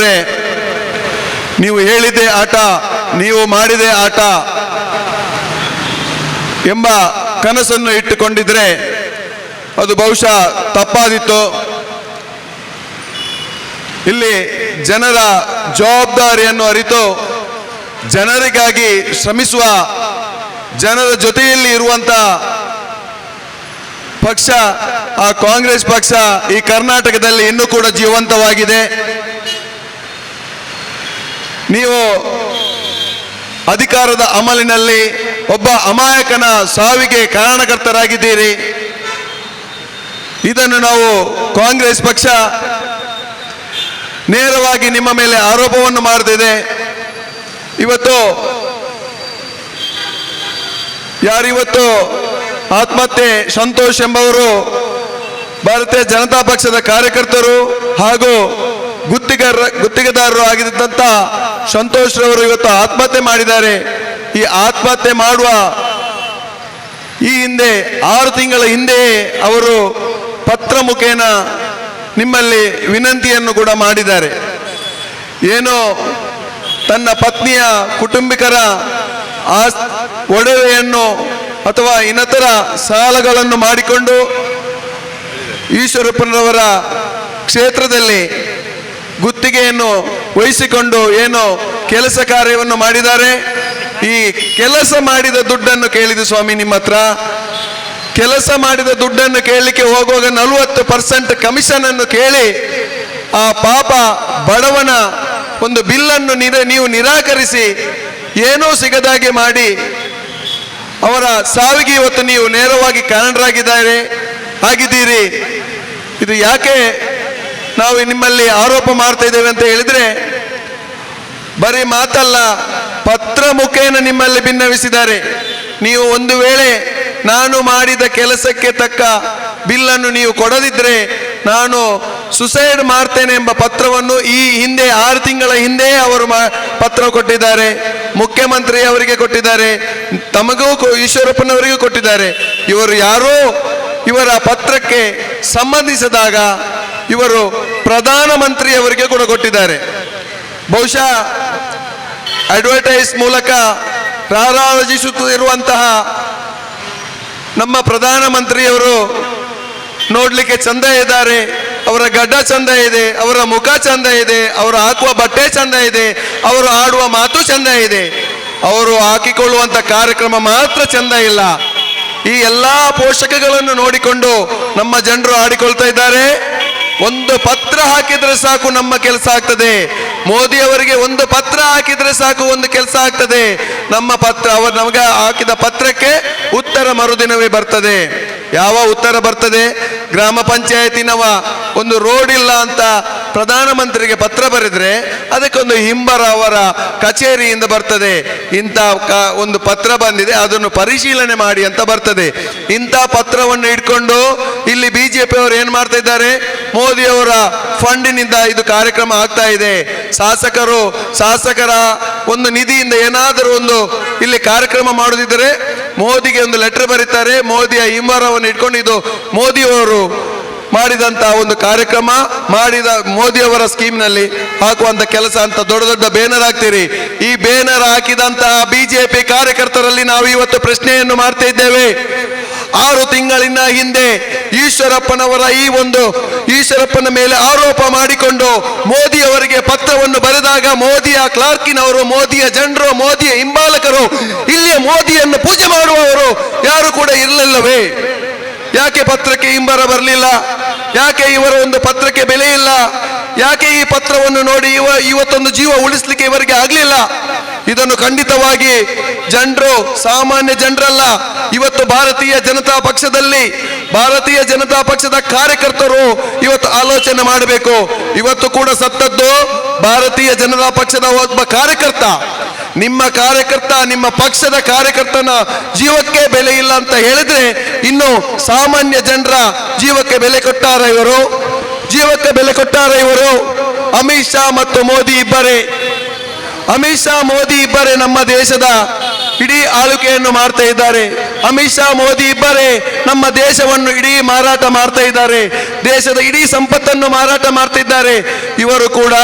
ಅವರೇ, ನೀವು ಹೇಳಿದೆ ಆಟ, ನೀವು ಮಾಡಿದೆ ಆಟ ಎಂಬ ಕನಸನ್ನು ಇಟ್ಟುಕೊಂಡಿದ್ರೆ ಅದು ಬಹುಶಃ ತಪ್ಪಾದಿತ್ತು. ಇಲ್ಲಿ ಜನರ ಜವಾಬ್ದಾರಿಯನ್ನು ಅರಿತು ಜನರಿಗಾಗಿ ಶ್ರಮಿಸುವ, ಜನರ ಜೊತೆಯಲ್ಲಿ ಇರುವಂತ ಪಕ್ಷ ಆ ಕಾಂಗ್ರೆಸ್ ಪಕ್ಷ ಈ ಕರ್ನಾಟಕದಲ್ಲಿ ಇನ್ನೂ ಕೂಡ ಜೀವಂತವಾಗಿದೆ. ನೀವು ಅಧಿಕಾರದ ಅಮಲಿನಲ್ಲಿ ಒಬ್ಬ ಅಮಾಯಕನ ಸಾವಿಗೆ ಕಾರಣಕರ್ತರಾಗಿದ್ದೀರಿ. ಇದನ್ನು ನಾವು ಕಾಂಗ್ರೆಸ್ ಪಕ್ಷ ನೇರವಾಗಿ ನಿಮ್ಮ ಮೇಲೆ ಆರೋಪವನ್ನು ಮಾಡ್ತಿದೆ. ಇವತ್ತು ಯಾರಿವತ್ತು ಆತ್ಮಹತ್ಯೆ ಸಂತೋಷ್ ಎಂಬವರು ಭಾರತೀಯ ಜನತಾ ಪಕ್ಷದ ಕಾರ್ಯಕರ್ತರು ಹಾಗೂ ಗುತ್ತಿಗೆದಾರರು ಆಗಿದ್ದಂಥ ಸಂತೋಷ್ ರವರು ಇವತ್ತು ಆತ್ಮಹತ್ಯೆ ಮಾಡಿದ್ದಾರೆ. ಈ ಆತ್ಮಹತ್ಯೆ ಮಾಡುವ ಈ ಹಿಂದೆ 6 ತಿಂಗಳ ಹಿಂದೆಯೇ ಅವರು ಪತ್ರ ಮುಖೇನ ನಿಮ್ಮಲ್ಲಿ ವಿನಂತಿಯನ್ನು ಕೂಡ ಮಾಡಿದ್ದಾರೆ. ಏನೋ ತನ್ನ ಪತ್ನಿಯ ಕುಟುಂಬಿಕರ ಒಡವೆಯನ್ನು ಅಥವಾ ಇನ್ನಿತರ ಸಾಲಗಳನ್ನು ಮಾಡಿಕೊಂಡು ಈಶ್ವರಪ್ಪನವರ ಕ್ಷೇತ್ರದಲ್ಲಿ ಗುತ್ತಿಗೆಯನ್ನು ವಹಿಸಿಕೊಂಡು ಏನೋ ಕೆಲಸ ಕಾರ್ಯವನ್ನು ಮಾಡಿದ್ದಾರೆ. ಈ ಕೆಲಸ ಮಾಡಿದ ದುಡ್ಡನ್ನು ಕೇಳಿದ ಸ್ವಾಮಿ ನಿಮ್ಮ ಹತ್ರ. ಕೆಲಸ ಮಾಡಿದ ದುಡ್ಡನ್ನು ಕೇಳಲಿಕ್ಕೆ ಹೋಗುವಾಗ 40% ಕಮಿಷನ್ ಅನ್ನು ಕೇಳಿ ಆ ಪಾಪ ಬಡವನ ಒಂದು ಬಿಲ್ಲನ್ನು ನೀವು ನಿರಾಕರಿಸಿ ಏನೂ ಸಿಗದಾಗೆ ಮಾಡಿ ಅವರ ಸಾವಿಗೆ ಇವತ್ತು ನೀವು ನೇರವಾಗಿ ಆಗಿದ್ದೀರಿ. ಇದು ಯಾಕೆ ನಾವು ನಿಮ್ಮಲ್ಲಿ ಆರೋಪ ಮಾಡ್ತಾ ಇದ್ದೇವೆ ಅಂತ ಹೇಳಿದ್ರೆ, ಬರೀ ಮಾತಲ್ಲ, ಪತ್ರ ಮುಖೇನ ನಿಮ್ಮಲ್ಲಿ ಭಿನ್ನವಿಸಿದ್ದಾರೆ. ನೀವು ಒಂದು ವೇಳೆ ನಾನು ಮಾಡಿದ ಕೆಲಸಕ್ಕೆ ತಕ್ಕ ಬಿಲ್ಲನ್ನು ನೀವು ಕೊಡದಿದ್ರೆ ನಾನು ಸುಸೈಡ್ ಮಾಡ್ತೇನೆ ಎಂಬ ಪತ್ರವನ್ನು ಈ ಹಿಂದೆ 6 ತಿಂಗಳ ಹಿಂದೆ ಅವರು ಪತ್ರ ಕೊಟ್ಟಿದ್ದಾರೆ. ಮುಖ್ಯಮಂತ್ರಿ ಅವರಿಗೆ ಕೊಟ್ಟಿದ್ದಾರೆ, ತಮಗೂ ಈಶ್ವರಪ್ಪನವರಿಗೂ ಕೊಟ್ಟಿದ್ದಾರೆ. ಇವರು ಯಾರೋ ಇವರ ಪತ್ರಕ್ಕೆ ಸಂಬಂಧಿಸಿದಾಗ ಇವರು ಪ್ರಧಾನಮಂತ್ರಿಯವರಿಗೆ ಕೂಡ ಕೊಟ್ಟಿದ್ದಾರೆ. ಬಹುಶಃ ಅಡ್ವರ್ಟೈಸ್ ಮೂಲಕ ರಾರಾಜಿಸುತ್ತಿರುವಂತಹ ನಮ್ಮ ಪ್ರಧಾನಮಂತ್ರಿಯವರು ನೋಡ್ಲಿಕ್ಕೆ ಚಂದ ಇದ್ದಾರೆ, ಅವರ ಗಡ್ಡ ಚಂದ ಇದೆ, ಅವರ ಮುಖ ಚಂದ ಇದೆ, ಅವರು ಹಾಕುವ ಬಟ್ಟೆ ಚಂದ ಇದೆ, ಅವರು ಆಡುವ ಮಾತು ಚಂದ ಇದೆ. ಅವರು ಹಾಕಿಕೊಳ್ಳುವಂತ ಕಾರ್ಯಕ್ರಮ ಮಾತ್ರ ಚಂದ ಇಲ್ಲ. ಈ ಎಲ್ಲಾ ಪೋಷಕಗಳನ್ನು ನೋಡಿಕೊಂಡು ನಮ್ಮ ಜನರು ಆಡಿಕೊಳ್ತಾ ಇದ್ದಾರೆ. ಒಂದು ಪತ್ರ ಹಾಕಿದ್ರೆ ಸಾಕು ನಮ್ಮ ಕೆಲಸ ಆಗ್ತದೆ. ಮೋದಿ ಅವರಿಗೆ ಒಂದು ಪತ್ರ ಹಾಕಿದ್ರೆ ಸಾಕು ಒಂದು ಕೆಲಸ ಆಗ್ತದೆ. ನಮ್ಮ ಪತ್ರ ಅವರು ನಮಗೆ ಹಾಕಿದ ಪತ್ರಕ್ಕೆ ಉತ್ತರ ಮರುದಿನವೇ ಬರ್ತದೆ. ಯಾವ ಉತ್ತರ ಬರ್ತದೆ? ಗ್ರಾಮ ಪಂಚಾಯತಿನವ ಒಂದು ರೋಡ್ ಇಲ್ಲ ಅಂತ ಪ್ರಧಾನಮಂತ್ರಿಗೆ ಪತ್ರ ಬರೆದ್ರೆ ಅದಕ್ಕೊಂದು ಹಿಂಬರ ಅವರ ಕಚೇರಿಯಿಂದ ಬರ್ತದೆ, ಇಂಥ ಒಂದು ಪತ್ರ ಬಂದಿದೆ ಅದನ್ನು ಪರಿಶೀಲನೆ ಮಾಡಿ ಅಂತ ಬರ್ತದೆ. ಇಂಥ ಪತ್ರವನ್ನು ಇಟ್ಕೊಂಡು ಇಲ್ಲಿ ಬಿಜೆಪಿ ಅವರು ಏನ್ ಮಾಡ್ತಾ ಇದ್ದಾರೆ? ಮೋದಿ ಅವರ ಫಂಡಿನಿಂದ ಇದು ಕಾರ್ಯಕ್ರಮ ಆಗ್ತಾ ಇದೆ. ಶಾಸಕರ ಒಂದು ನಿಧಿಯಿಂದ ಏನಾದರೂ ಒಂದು ಇಲ್ಲಿ ಕಾರ್ಯಕ್ರಮ ಮಾಡುದಿದ್ದರೆ ಮೋದಿಗೆ ಒಂದು ಲೆಟರ್ ಬರೀತಾರೆ. ಮೋದಿಯ ಹಿಂಬರವನ್ನು ಇಟ್ಕೊಂಡು ಇದು ಮೋದಿಯವರು ಮಾಡಿದಂತ ಒಂದು ಕಾರ್ಯಕ್ರಮ, ಮಾಡಿದ ಮೋದಿಯವರ ಸ್ಕೀಮ್ನಲ್ಲಿ ಹಾಕುವಂತ ಕೆಲಸ ಅಂತ ದೊಡ್ಡ ದೊಡ್ಡ ಬೇನರ್ ಹಾಕ್ತೀರಿ. ಈ ಬೇನರ್ ಹಾಕಿದಂತಹ ಬಿಜೆಪಿ ಕಾರ್ಯಕರ್ತರಲ್ಲಿ ನಾವು ಇವತ್ತು ಪ್ರಶ್ನೆಯನ್ನು ಮಾಡ್ತಾ ಇದ್ದೇವೆ. 6 ತಿಂಗಳಿನ ಹಿಂದೆ ಈಶ್ವರಪ್ಪನ ಮೇಲೆ ಆರೋಪ ಮಾಡಿಕೊಂಡು ಮೋದಿ ಅವರಿಗೆ ಪತ್ರವನ್ನು ಬರೆದಾಗ ಮೋದಿಯ ಕ್ಲಾರ್ಕಿನವರು, ಮೋದಿಯ ಜನರು, ಮೋದಿಯ ಹಿಂಬಾಲಕರು, ಇಲ್ಲಿಯ ಮೋದಿಯನ್ನು ಪೂಜೆ ಮಾಡುವವರು ಯಾರು ಕೂಡ ಇರಲಿಲ್ಲವೇ? ಯಾಕೆ ಪತ್ರಕ್ಕೆ ಹಿಂಬರ ಬರಲಿಲ್ಲ? ಯಾಕೆ ಇವರ ಒಂದು ಪತ್ರಕ್ಕೆ ಬೆಲೆ ಇಲ್ಲ? ಯಾಕೆ ಈ ಪತ್ರವನ್ನು ನೋಡಿ ಇವತ್ತೊಂದು ಜೀವ ಉಳಿಸ್ಲಿಕ್ಕೆ ಇವರಿಗೆ ಆಗ್ಲಿಲ್ಲ? ಇದನ್ನು ಖಂಡಿತವಾಗಿ ಜನರು, ಸಾಮಾನ್ಯ ಜನರಲ್ಲ, ಇವತ್ತು ಭಾರತೀಯ ಜನತಾ ಪಕ್ಷದ ಕಾರ್ಯಕರ್ತರು ಇವತ್ತು ಆಲೋಚನೆ ಮಾಡಬೇಕು. ಇವತ್ತು ಕೂಡ ಸತ್ತದ್ದು ಭಾರತೀಯ ಜನತಾ ಪಕ್ಷದ ಒಬ್ಬ ಕಾರ್ಯಕರ್ತ. ನಿಮ್ಮ ಪಕ್ಷದ ಕಾರ್ಯಕರ್ತನ ಜೀವಕ್ಕೆ ಬೆಲೆ ಇಲ್ಲ ಅಂತ ಹೇಳಿದ್ರೆ ಇನ್ನು ಸಾಮಾನ್ಯ ಜನರ ಜೀವಕ್ಕೆ ಬೆಲೆ ಕೊಟ್ಟಾರ ಇವರು? ಅಮಿತ್ ಶಾ ಮತ್ತು ಮೋದಿ ಇಬ್ಬರೇ ನಮ್ಮ ದೇಶದ ಇಡೀ ಆಳ್ವಿಕೆಯನ್ನು ಮಾಡ್ತಾ ಇದ್ದಾರೆ. ಅಮಿತ್ ಶಾ ಮೋದಿ ಇಬ್ಬರೇ ನಮ್ಮ ದೇಶವನ್ನು ಇಡೀ ಮಾರಾಟ ಮಾಡ್ತಾ ಇದ್ದಾರೆ. ದೇಶದ ಇಡೀ ಸಂಪತ್ತನ್ನು ಮಾರಾಟ ಮಾಡ್ತಿದ್ದಾರೆ. ಇವರು ಕೂಡ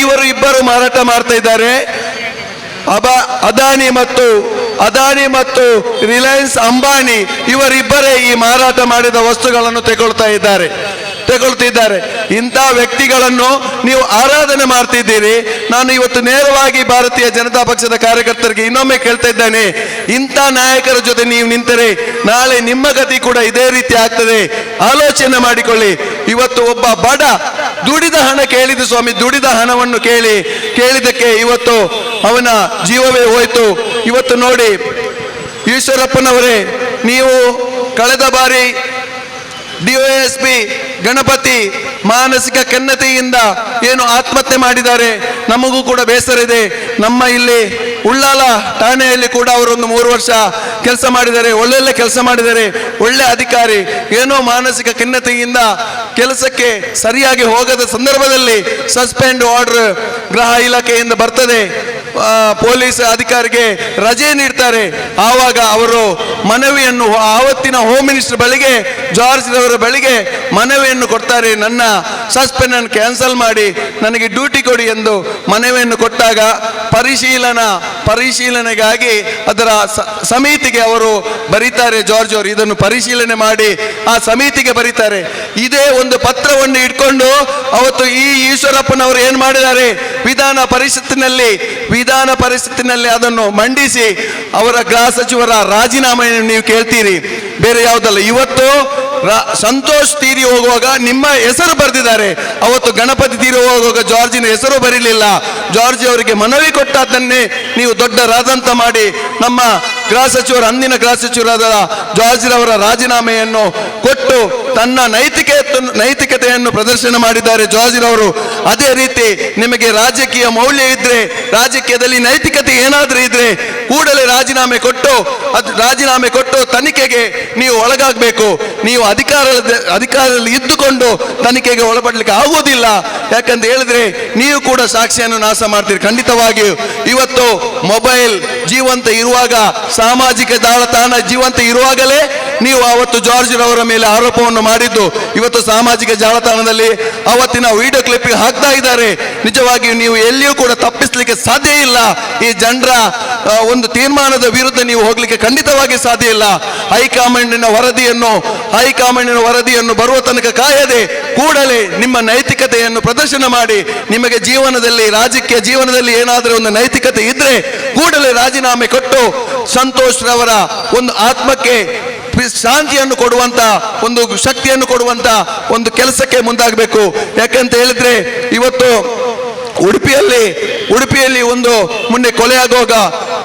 ಇವರು ಇಬ್ಬರು ಮಾರಾಟ ಮಾಡ್ತಾ ಇದ್ದಾರೆ. ಅದಾನಿ ಮತ್ತು ರಿಲಯನ್ಸ್ ಅಂಬಾನಿ ಇವರಿಬ್ಬರೇ ಈ ಮಾರಾಟ ಮಾಡಿದ ವಸ್ತುಗಳನ್ನು ತೆಗೊಳ್ತಿದ್ದಾರೆ. ಇಂಥ ವ್ಯಕ್ತಿಗಳನ್ನು ನೀವು ಆರಾಧನೆ ಮಾಡ್ತಿದ್ದೀರಿ. ನಾನು ಇವತ್ತು ನೇರವಾಗಿ ಭಾರತೀಯ ಜನತಾ ಪಕ್ಷದ ಕಾರ್ಯಕರ್ತರಿಗೆ ಇನ್ನೊಮ್ಮೆ ಕೇಳ್ತಾ ಇದ್ದೇನೆ, ಇಂಥ ನಾಯಕರ ಜೊತೆ ನೀವು ನಿಂತರೆ ನಾಳೆ ನಿಮ್ಮ ಗತಿ ಕೂಡ ಇದೇ ರೀತಿ ಆಗ್ತದೆ. ಆಲೋಚನೆ ಮಾಡಿಕೊಳ್ಳಿ. ಇವತ್ತು ಒಬ್ಬ ಬಡ ದುಡಿದ ಹಣ ಕೇಳಿದ ಸ್ವಾಮಿ, ದುಡಿದ ಹಣವನ್ನು ಕೇಳಿದಕ್ಕೆ ಇವತ್ತು ಅವನ ಜೀವವೇ ಹೋಯ್ತು. ಇವತ್ತು ನೋಡಿ ಈಶ್ವರಪ್ಪನವರೇ, ನೀವು ಕಳೆದ ಬಾರಿ DOSP ಗಣಪತಿ ಮಾನಸಿಕ ಖಿನ್ನತೆಯಿಂದ ಏನು ಆತ್ಮಹತ್ಯೆ ಮಾಡಿದ್ದಾರೆ, ನಮಗೂ ಕೂಡ ಬೇಸರ ಇದೆ. ನಮ್ಮ ಇಲ್ಲಿ ಉಳ್ಳಾಲ ಠಾಣೆಯಲ್ಲಿ ಕೂಡ ಅವರೊಂದು 3 ವರ್ಷ ಕೆಲಸ ಮಾಡಿದ್ದಾರೆ, ಒಳ್ಳೆ ಕೆಲಸ ಮಾಡಿದ್ದಾರೆ, ಒಳ್ಳೆ ಅಧಿಕಾರಿ. ಏನೋ ಮಾನಸಿಕ ಖಿನ್ನತೆಯಿಂದ ಕೆಲಸಕ್ಕೆ ಸರಿಯಾಗಿ ಹೋಗದ ಸಂದರ್ಭದಲ್ಲಿ ಸಸ್ಪೆಂಡ್ ಆರ್ಡರ್ ಗೃಹ ಇಲಾಖೆಯಿಂದ ಬರ್ತದೆ, ಪೊಲೀಸ್ ಅಧಿಕಾರಿಗೆ ರಜೆ ನೀಡ್ತಾರೆ. ಆವಾಗ ಅವರು ಮನವಿಯನ್ನು ಆವತ್ತಿನ ಹೋಮ್ ಮಿನಿಸ್ಟರ್ ಬಳಿಗೆ, ಜಾರ್ಜ್ ರವರ ಬಳಿಗೆ ಮನವಿಯನ್ನು ಕೊಡ್ತಾರೆ, ನನ್ನ ಸಸ್ಪೆಂಡ್ ಅನ್ನು ಕ್ಯಾನ್ಸಲ್ ಮಾಡಿ ನನಗೆ ಡ್ಯೂಟಿ ಕೊಡಿ ಎಂದು ಮನವಿಯನ್ನು ಕೊಟ್ಟಾಗ ಪರಿಶೀಲನೆಗಾಗಿ ಅದರ ಸಮಿತಿಗೆ ಅವರು ಬರೀತಾರೆ. ಜಾರ್ಜ್ ಅವರು ಇದನ್ನು ಪರಿಶೀಲನೆ ಮಾಡಿ ಆ ಸಮಿತಿಗೆ ಬರೀತಾರೆ. ಇದೇ ಒಂದು ಪತ್ರವನ್ನು ಇಟ್ಕೊಂಡು ಅವತ್ತು ಈ ಈಶ್ವರಪ್ಪನವರು ಏನ್ ಮಾಡಿದ್ದಾರೆ, ವಿಧಾನ ಪರಿಷತ್ತಿನಲ್ಲಿ ಅದನ್ನು ಮಂಡಿಸಿ ಅವರ ಗೃಹ ಸಚಿವರ ರಾಜೀನಾಮೆಯನ್ನು ನೀವು ಕೇಳ್ತೀರಿ, ಬೇರೆ ಯಾವುದಲ್ಲ. ಇವತ್ತು ಸಂತೋಷ್ ತೀರಿ ಹೋಗುವಾಗ ನಿಮ್ಮ ಹೆಸರು ಬರೆದಿದ್ದಾರೆ, ಅವತ್ತು ಗಣಪತಿ ತೀರಿ ಹೋಗುವಾಗ ಜಾರ್ಜಿನ ಹೆಸರು ಬರೀಲಿಲ್ಲ. ಜಾರ್ಜ್ ಅವರಿಗೆ ಮನವಿ ಕೊಟ್ಟದ್ದನ್ನೇ ನೀವು ದೊಡ್ಡ ರಾದಂತ ಮಾಡಿ ನಮ್ಮ ಅಂದಿನ ಗೃಹ ಸಚಿವರಾದ ಜಾರ್ಜ್ ರವರ ರಾಜೀನಾಮೆಯನ್ನು ಕೊಟ್ಟು ತನ್ನ ನೈತಿಕತೆಯನ್ನು ಪ್ರದರ್ಶನ ಮಾಡಿದ್ದಾರೆ ಜಾರ್ಜ್ ರವರು. ಅದೇ ರೀತಿ ನಿಮಗೆ ರಾಜಕೀಯ ಮೌಲ್ಯ ಇದ್ರೆ, ರಾಜಕೀಯದಲ್ಲಿ ನೈತಿಕತೆ ಏನಾದ್ರೂ ಇದ್ರೆ ಕೂಡಲೇ ರಾಜೀನಾಮೆ ಕೊಟ್ಟು ತನಿಖೆಗೆ ನೀವು ಒಳಗಾಗಬೇಕು. ನೀವು ಅಧಿಕಾರದಲ್ಲಿ ಇದ್ದುಕೊಂಡು ತನಿಖೆಗೆ ಒಳಪಡಲಿಕ್ಕೆ ಆಗುವುದಿಲ್ಲ. ಯಾಕಂತ ಹೇಳಿದ್ರೆ ನೀವು ಕೂಡ ಸಾಕ್ಷಿಯನ್ನು ನಾಶ ಮಾಡ್ತೀರಿ. ಖಂಡಿತವಾಗಿಯೂ ಇವತ್ತು ಮೊಬೈಲ್ ಜೀವಂತ ಇರುವಾಗ, ಸಾಮಾಜಿಕ ಜಾಲತಾಣ ಜೀವಂತ ಇರುವಾಗಲೇ ನೀವು ಅವತ್ತು ಜಾರ್ಜ್ ರವರ ಮೇಲೆ ಆರೋಪವನ್ನು ಮಾಡಿದ್ದು ಇವತ್ತು ಸಾಮಾಜಿಕ ಜಾಲತಾಣದಲ್ಲಿ ಅವತ್ತಿನ ವಿಡಿಯೋ ಕ್ಲಿಪ್ ಹಾಕ್ತಾ ಇದ್ದಾರೆ. ನಿಜವಾಗಿಯೂ ನೀವು ಎಲ್ಲಿಯೂ ಕೂಡ ತಪ್ಪಿಸಲಿಕ್ಕೆ ಸಾಧ್ಯ ಇಲ್ಲ. ಈ ಜನರ ಒಂದು ತೀರ್ಮಾನದ ವಿರುದ್ಧ ನೀವು ಹೋಗ್ಲಿಕ್ಕೆ ಖಂಡಿತವಾಗಿ ಸಾಧ್ಯ ಇಲ್ಲ. ಹೈಕಮಾಂಡಿನ ವರದಿಯನ್ನು ಬರುವ ತನಕ ಕಾಯದೆ ಕೂಡಲೇ ನಿಮ್ಮ ನೈತಿಕತೆಯನ್ನು ಪ್ರದರ್ಶನ ಮಾಡಿ. ನಿಮಗೆ ರಾಜಕೀಯ ಜೀವನದಲ್ಲಿ ಏನಾದರೂ ಒಂದು ನೈತಿಕತೆ ಇದ್ರೆ ಕೂಡಲೇ ರಾಜೀನಾಮೆ ಕೊಟ್ಟು ಸಂತೋಷ್ ರವರ ಒಂದು ಆತ್ಮಕ್ಕೆ ಶಾಂತಿಯನ್ನು ಕೊಡುವಂತ, ಒಂದು ಶಕ್ತಿಯನ್ನು ಕೊಡುವಂತ ಒಂದು ಕೆಲಸಕ್ಕೆ ಮುಂದಾಗಬೇಕು. ಯಾಕಂತ ಹೇಳಿದ್ರೆ ಇವತ್ತು ಉಡುಪಿಯಲ್ಲಿ ಒಂದು ಮೊನ್ನೆ ಕೊಲೆಯಾಗುವಾಗ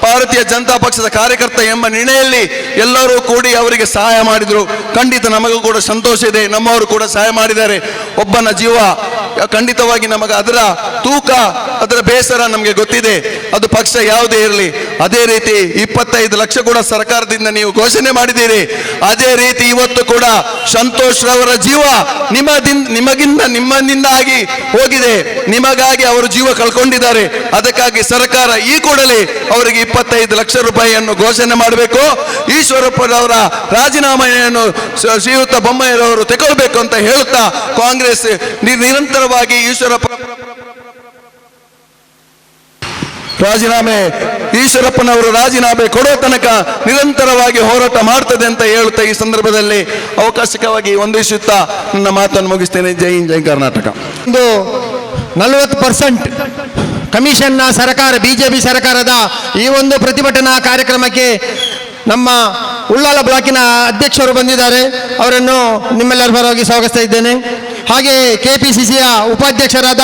ಭಾರತೀಯ ಜನತಾ ಪಕ್ಷದ ಕಾರ್ಯಕರ್ತ ಎಂಬ ನಿರ್ಣಯದಲ್ಲಿ ಎಲ್ಲರೂ ಕೂಡಿ ಅವರಿಗೆ ಸಹಾಯ ಮಾಡಿದ್ರು. ಖಂಡಿತ ನಮಗೂ ಕೂಡ ಸಂತೋಷ ಇದೆ, ನಮ್ಮವರು ಕೂಡ ಸಹಾಯ ಮಾಡಿದ್ದಾರೆ. ಒಬ್ಬನ ಜೀವ ಖಂಡಿತವಾಗಿ ನಮಗೆ ಅದರ ತೂಕ, ಅದರ ಬೇಸರ ನಮಗೆ ಗೊತ್ತಿದೆ. ಅದು ಪಕ್ಷ ಯಾವುದೇ ಇರಲಿ. ಅದೇ ರೀತಿ 25 ಲಕ್ಷ ಕೂಡ ಸರ್ಕಾರದಿಂದ ನೀವು ಘೋಷಣೆ ಮಾಡಿದ್ದೀರಿ. ಅದೇ ರೀತಿ ಇವತ್ತು ಕೂಡ ಸಂತೋಷ್ ರವರ ಜೀವ ನಿಮ್ಮಿಂದ ಆಗಿ ಹೋಗಿದೆ, ನಿಮಗಾಗಿ ಅವರು ಜೀವ ಕಳ್ಕೊಂಡಿದ್ದಾರೆ. ಅದಕ್ಕಾಗಿ ಸರ್ಕಾರ ಈ ಕೂಡಲೇ ಅವರಿಗೆ 25 ಲಕ್ಷ ರೂಪಾಯಿಯನ್ನು ಘೋಷಣೆ ಮಾಡಬೇಕು. ಈಶ್ವರಪ್ಪನವರ ರಾಜೀನಾಮೆಯನ್ನು ಶ್ರೀಯುತ ಬೊಮ್ಮಾಯಿರವರು ತೆಗೊಳ್ಬೇಕು ಅಂತ ಹೇಳುತ್ತಾ ಕಾಂಗ್ರೆಸ್ ನಿರಂತರವಾಗಿ ಈಶ್ವರಪ್ಪನವರು ರಾಜೀನಾಮೆ ಕೊಡೋ ತನಕ ನಿರಂತರವಾಗಿ ಹೋರಾಟ ಮಾಡ್ತದೆ ಅಂತ ಹೇಳುತ್ತಾ ಈ ಸಂದರ್ಭದಲ್ಲಿ ಅವಕಾಶವಾಗಿ ವಂದಿಸುತ್ತಾ ನನ್ನ ಮಾತನ್ನು ಮುಗಿಸ್ತೇನೆ. ಜೈ ಹಿಂದ್, ಜೈ ಕರ್ನಾಟಕ. ಒಂದು 40% ಕಮಿಷನ್ನ ಸರ್ಕಾರ, ಬಿಜೆಪಿ ಸರ್ಕಾರದ ಈ ಒಂದು ಪ್ರತಿಭಟನಾ ಕಾರ್ಯಕ್ರಮಕ್ಕೆ ನಮ್ಮ ಉಳ್ಳಾಲ ಬ್ಲಾಕಿನ ಅಧ್ಯಕ್ಷರು ಬಂದಿದ್ದಾರೆ. ಅವರನ್ನು ನಿಮ್ಮೆಲ್ಲರ ಪರವಾಗಿ ಸ್ವಾಗತಿಸ್ತಾ ಇದ್ದೇನೆ. ಹಾಗೆ KPCCಯ ಉಪಾಧ್ಯಕ್ಷರಾದ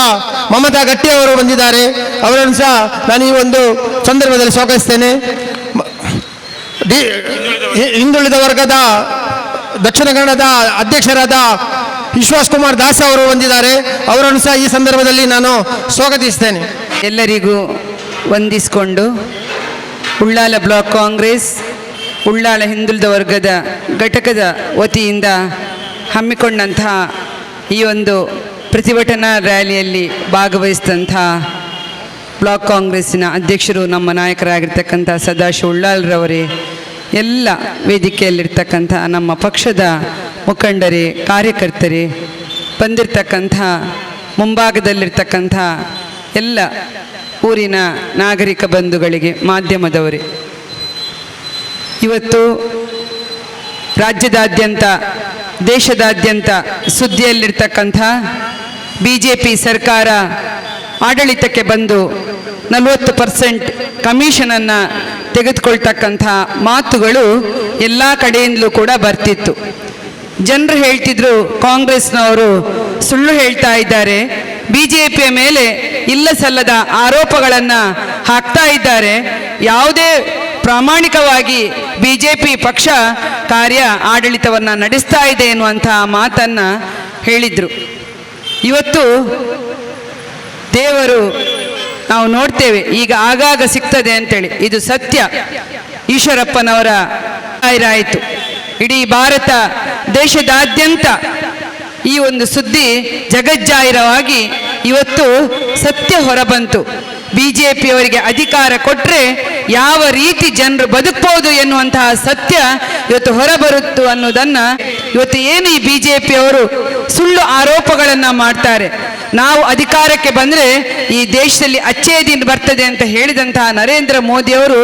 ಮಮತಾ ಗಟ್ಟಿ ಅವರು ಬಂದಿದ್ದಾರೆ. ಅವರನ್ನು ಸಹ ನಾನು ಈ ಒಂದು ಸಂದರ್ಭದಲ್ಲಿ ಸ್ವಾಗತಿಸ್ತೇನೆ. ಹಿಂದುಳಿದ ವರ್ಗದ ದಕ್ಷಿಣ ಕನ್ನಡದ ಅಧ್ಯಕ್ಷರಾದ ವಿಶ್ವಾಸ್ ಕುಮಾರ್ ದಾಸ್ ಅವರು ಬಂದಿದ್ದಾರೆ. ಅವರನ್ನು ಸಹ ಈ ಸಂದರ್ಭದಲ್ಲಿ ನಾನು ಸ್ವಾಗತಿಸ್ತೇನೆ. ಎಲ್ಲರಿಗೂ ವಂದಿಸಿಕೊಂಡು ಉಳ್ಳಾಲ ಬ್ಲಾಕ್ ಕಾಂಗ್ರೆಸ್ ಉಳ್ಳಾಲ ಹಿಂದುಳಿದ ವರ್ಗದ ಘಟಕದ ವತಿಯಿಂದ ಹಮ್ಮಿಕೊಂಡಂತಹ ಈ ಒಂದು ಪ್ರತಿಭಟನಾ ರ್ಯಾಲಿಯಲ್ಲಿ ಭಾಗವಹಿಸಿದಂಥ ಬ್ಲಾಕ್ ಕಾಂಗ್ರೆಸ್ಸಿನ ಅಧ್ಯಕ್ಷರು, ನಮ್ಮ ನಾಯಕರಾಗಿರ್ತಕ್ಕಂಥ ಸದಾಶಿವ ಉಳ್ಳಾಲ್ರವರೇ, ಎಲ್ಲ ವೇದಿಕೆಯಲ್ಲಿರ್ತಕ್ಕಂಥ ನಮ್ಮ ಪಕ್ಷದ ಮುಖಂಡರೇ, ಕಾರ್ಯಕರ್ತರೇ, ಬಂದಿರತಕ್ಕಂಥ ಮುಂಭಾಗದಲ್ಲಿರ್ತಕ್ಕಂಥ ಎಲ್ಲ ಊರಿನ ನಾಗರಿಕ ಬಂಧುಗಳಿಗೆ, ಮಾಧ್ಯಮದವರೇ, ಇವತ್ತು ರಾಜ್ಯದಾದ್ಯಂತ ದೇಶದಾದ್ಯಂತ ಸುದ್ದಿಯಲ್ಲಿರ್ತಕ್ಕಂಥ BJP ಸರ್ಕಾರ ಆಡಳಿತಕ್ಕೆ ಬಂದು 40% ಕಮಿಷನನ್ನು ತೆಗೆದುಕೊಳ್ತಕ್ಕಂಥ ಮಾತುಗಳು ಎಲ್ಲ ಕಡೆಯಿಂದಲೂ ಕೂಡ ಬರ್ತಿತ್ತು. ಜನರು ಹೇಳ್ತಿದ್ರು ಕಾಂಗ್ರೆಸ್ನವರು ಸುಳ್ಳು ಹೇಳ್ತಾ ಇದ್ದಾರೆ, BJPಯ ಮೇಲೆ ಇಲ್ಲ ಸಲ್ಲದ ಆರೋಪಗಳನ್ನು ಹಾಕ್ತಾ ಇದ್ದಾರೆ, ಯಾವುದೇ ಪ್ರಾಮಾಣಿಕವಾಗಿ BJP ಪಕ್ಷ ಕಾರ್ಯ ಆಡಳಿತವನ್ನು ನಡೆಸ್ತಾ ಇದೆ ಎನ್ನುವಂತಹ ಮಾತನ್ನು ಹೇಳಿದರು. ಇವತ್ತು ದೇವರು ನಾವು ನೋಡ್ತೇವೆ, ಈಗ ಆಗಾಗ ಸಿಗ್ತದೆ ಅಂತೇಳಿ, ಇದು ಸತ್ಯ. ಈಶ್ವರಪ್ಪನವರ ಆಯಿತು. ಇಡೀ ಭಾರತ ದೇಶದಾದ್ಯಂತ ಈ ಒಂದು ಸುದ್ದಿ ಜಗಜ್ಜಾಹಿರವಾಗಿ ಇವತ್ತು ಸತ್ಯ ಹೊರಬಂತು. BJPಯವರಿಗೆ ಅಧಿಕಾರ ಕೊಟ್ಟರೆ ಯಾವ ರೀತಿ ಜನರು ಬದುಕಬಹುದು ಎನ್ನುವಂತಹ ಸತ್ಯ ಇವತ್ತು ಹೊರಬರುತ್ತು ಅನ್ನೋದನ್ನು ಇವತ್ತು ಏನು ಈ BJPಯವರು ಸುಳ್ಳು ಆರೋಪಗಳನ್ನು ಮಾಡ್ತಾರೆ. ನಾವು ಅಧಿಕಾರಕ್ಕೆ ಬಂದರೆ ಈ ದೇಶದಲ್ಲಿ ಅಚ್ಚೇ ದಿನ ಬರ್ತದೆ ಅಂತ ಹೇಳಿದಂತಹ ನರೇಂದ್ರ ಮೋದಿಯವರು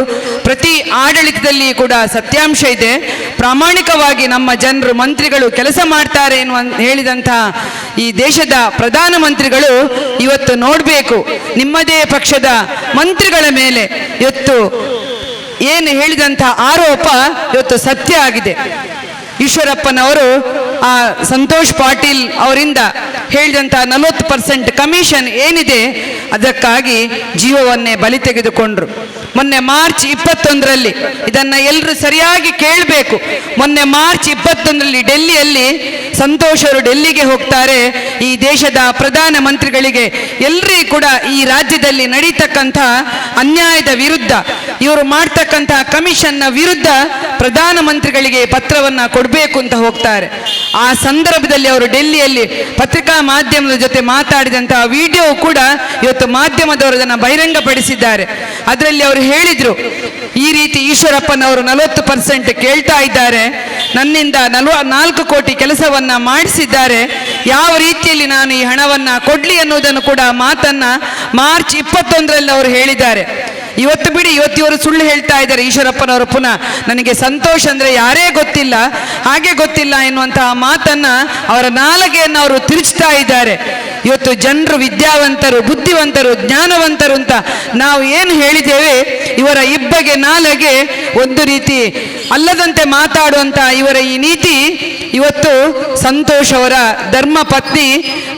ಪ್ರತಿ ಆಡಳಿತದಲ್ಲಿ ಕೂಡ ಸತ್ಯಾಂಶ ಇದೆ, ಪ್ರಾಮಾಣಿಕವಾಗಿ ನಮ್ಮ ಜನರು ಮಂತ್ರಿಗಳು ಕೆಲಸ ಮಾಡ್ತಾರೆ ಎನ್ನುವ ಹೇಳಿದಂತಹ ಈ ದೇಶದ ಪ್ರಧಾನಮಂತ್ರಿಗಳು ಇವತ್ತು ನೋಡಬೇಕು, ನಿಮ್ಮದೇ ಪಕ್ಷದ ಮಂತ್ರಿಗಳ ಮೇಲೆ ಇವತ್ತು ಏನು ಹೇಳಿದಂತಹ ಆರೋಪ ಇವತ್ತು ಸತ್ಯ ಆಗಿದೆ. ಈಶ್ವರಪ್ಪನವರು ಆ ಸಂತೋಷ್ ಪಾಟೀಲ್ ಅವರಿಂದ ಹೇಳಿದಂತಹ 40% ಕಮಿಷನ್ ಏನಿದೆ ಅದಕ್ಕಾಗಿ ಜೀವವನ್ನೇ ಬಲಿ ತೆಗೆದುಕೊಂಡ್ರು. ಮೊನ್ನೆ ಮಾರ್ಚ್ 21ರಲ್ಲಿ ಇದನ್ನು ಎಲ್ಲರೂ ಸರಿಯಾಗಿ ಕೇಳಬೇಕು. ಮೊನ್ನೆ ಮಾರ್ಚ್ 21ರಲ್ಲಿ ಡೆಲ್ಲಿಯಲ್ಲಿ ಸಂತೋಷ್ ಅವರು ಡೆಲ್ಲಿಗೆ ಹೋಗ್ತಾರೆ. ಈ ದೇಶದ ಪ್ರಧಾನ ಮಂತ್ರಿಗಳಿಗೆ ಎಲ್ಲರಿಗೂ ಕೂಡ ಈ ರಾಜ್ಯದಲ್ಲಿ ನಡೀತಕ್ಕಂಥ ಅನ್ಯಾಯದ ವಿರುದ್ಧ, ಇವರು ಮಾಡ್ತಕ್ಕಂತಹ ಕಮಿಷನ್ನ ವಿರುದ್ಧ ಪ್ರಧಾನ ಮಂತ್ರಿಗಳಿಗೆ ಪತ್ರವನ್ನು ಕೊಡಬೇಕು ಅಂತ ಹೋಗ್ತಾರೆ. ಆ ಸಂದರ್ಭದಲ್ಲಿ ಅವರು ಡೆಲ್ಲಿಯಲ್ಲಿ ಪತ್ರಿಕಾ ಮಾಧ್ಯಮದ ಜೊತೆ ಮಾತಾಡಿದಂತಹ ವಿಡಿಯೋ ಕೂಡ ಇವತ್ತು ಮಾಧ್ಯಮದವರು ಅದನ್ನು ಬಹಿರಂಗಪಡಿಸಿದ್ದಾರೆ. ಅದರಲ್ಲಿ ಅವರು ಹೇಳಿದ್ರು, ಈ ರೀತಿ ಈಶ್ವರಪ್ಪನವರು 40% ಕೇಳ್ತಾ ಇದ್ದಾರೆ, ನನ್ನಿಂದ 4 ಕೋಟಿ ಕೆಲಸವನ್ನ ಮಾಡಿಸಿದ್ದಾರೆ, ಯಾವ ರೀತಿಯಲ್ಲಿ ನಾನು ಈ ಹಣವನ್ನ ಕೊಡ್ಲಿ ಅನ್ನೋದನ್ನು ಕೂಡ ಮಾತನ್ನ ಮಾರ್ಚ್ 21ರಲ್ಲಿ ಅವರು ಹೇಳಿದ್ದಾರೆ. ಇವತ್ತು ಬಿಡಿ, ಇವತ್ತು ಇವರು ಸುಳ್ಳು ಹೇಳ್ತಾ ಇದ್ದಾರೆ ಈಶ್ವರಪ್ಪನವರು ಪುನಃ. ನನಗೆ ಸಂತೋಷ್ ಅಂದ್ರೆ ಯಾರೇ ಗೊತ್ತಿಲ್ಲ, ಹಾಗೆ ಗೊತ್ತಿಲ್ಲ ಎನ್ನುವಂತಹ ಮಾತನ್ನ ಅವರ ನಾಲಿಗೆಯನ್ನು ಅವರು ತಿರುಚ್ತಾ ಇದ್ದಾರೆ. ಇವತ್ತು ಜನರು ವಿದ್ಯಾವಂತರು, ಬುದ್ಧಿವಂತರು, ಜ್ಞಾನವಂತರು ಅಂತ ನಾವು ಏನು ಹೇಳಿದ್ದೇವೆ, ಇವರ ಇಬ್ಬಗೆ ನಾಲಿಗೆ ಒಂದು ರೀತಿ ಅಲ್ಲದಂತೆ ಮಾತಾಡುವಂತ ಇವರ ಈ ನೀತಿ ಇವತ್ತು ಸಂತೋಷ್ ಅವರ ಧರ್ಮ ಪತ್ನಿ,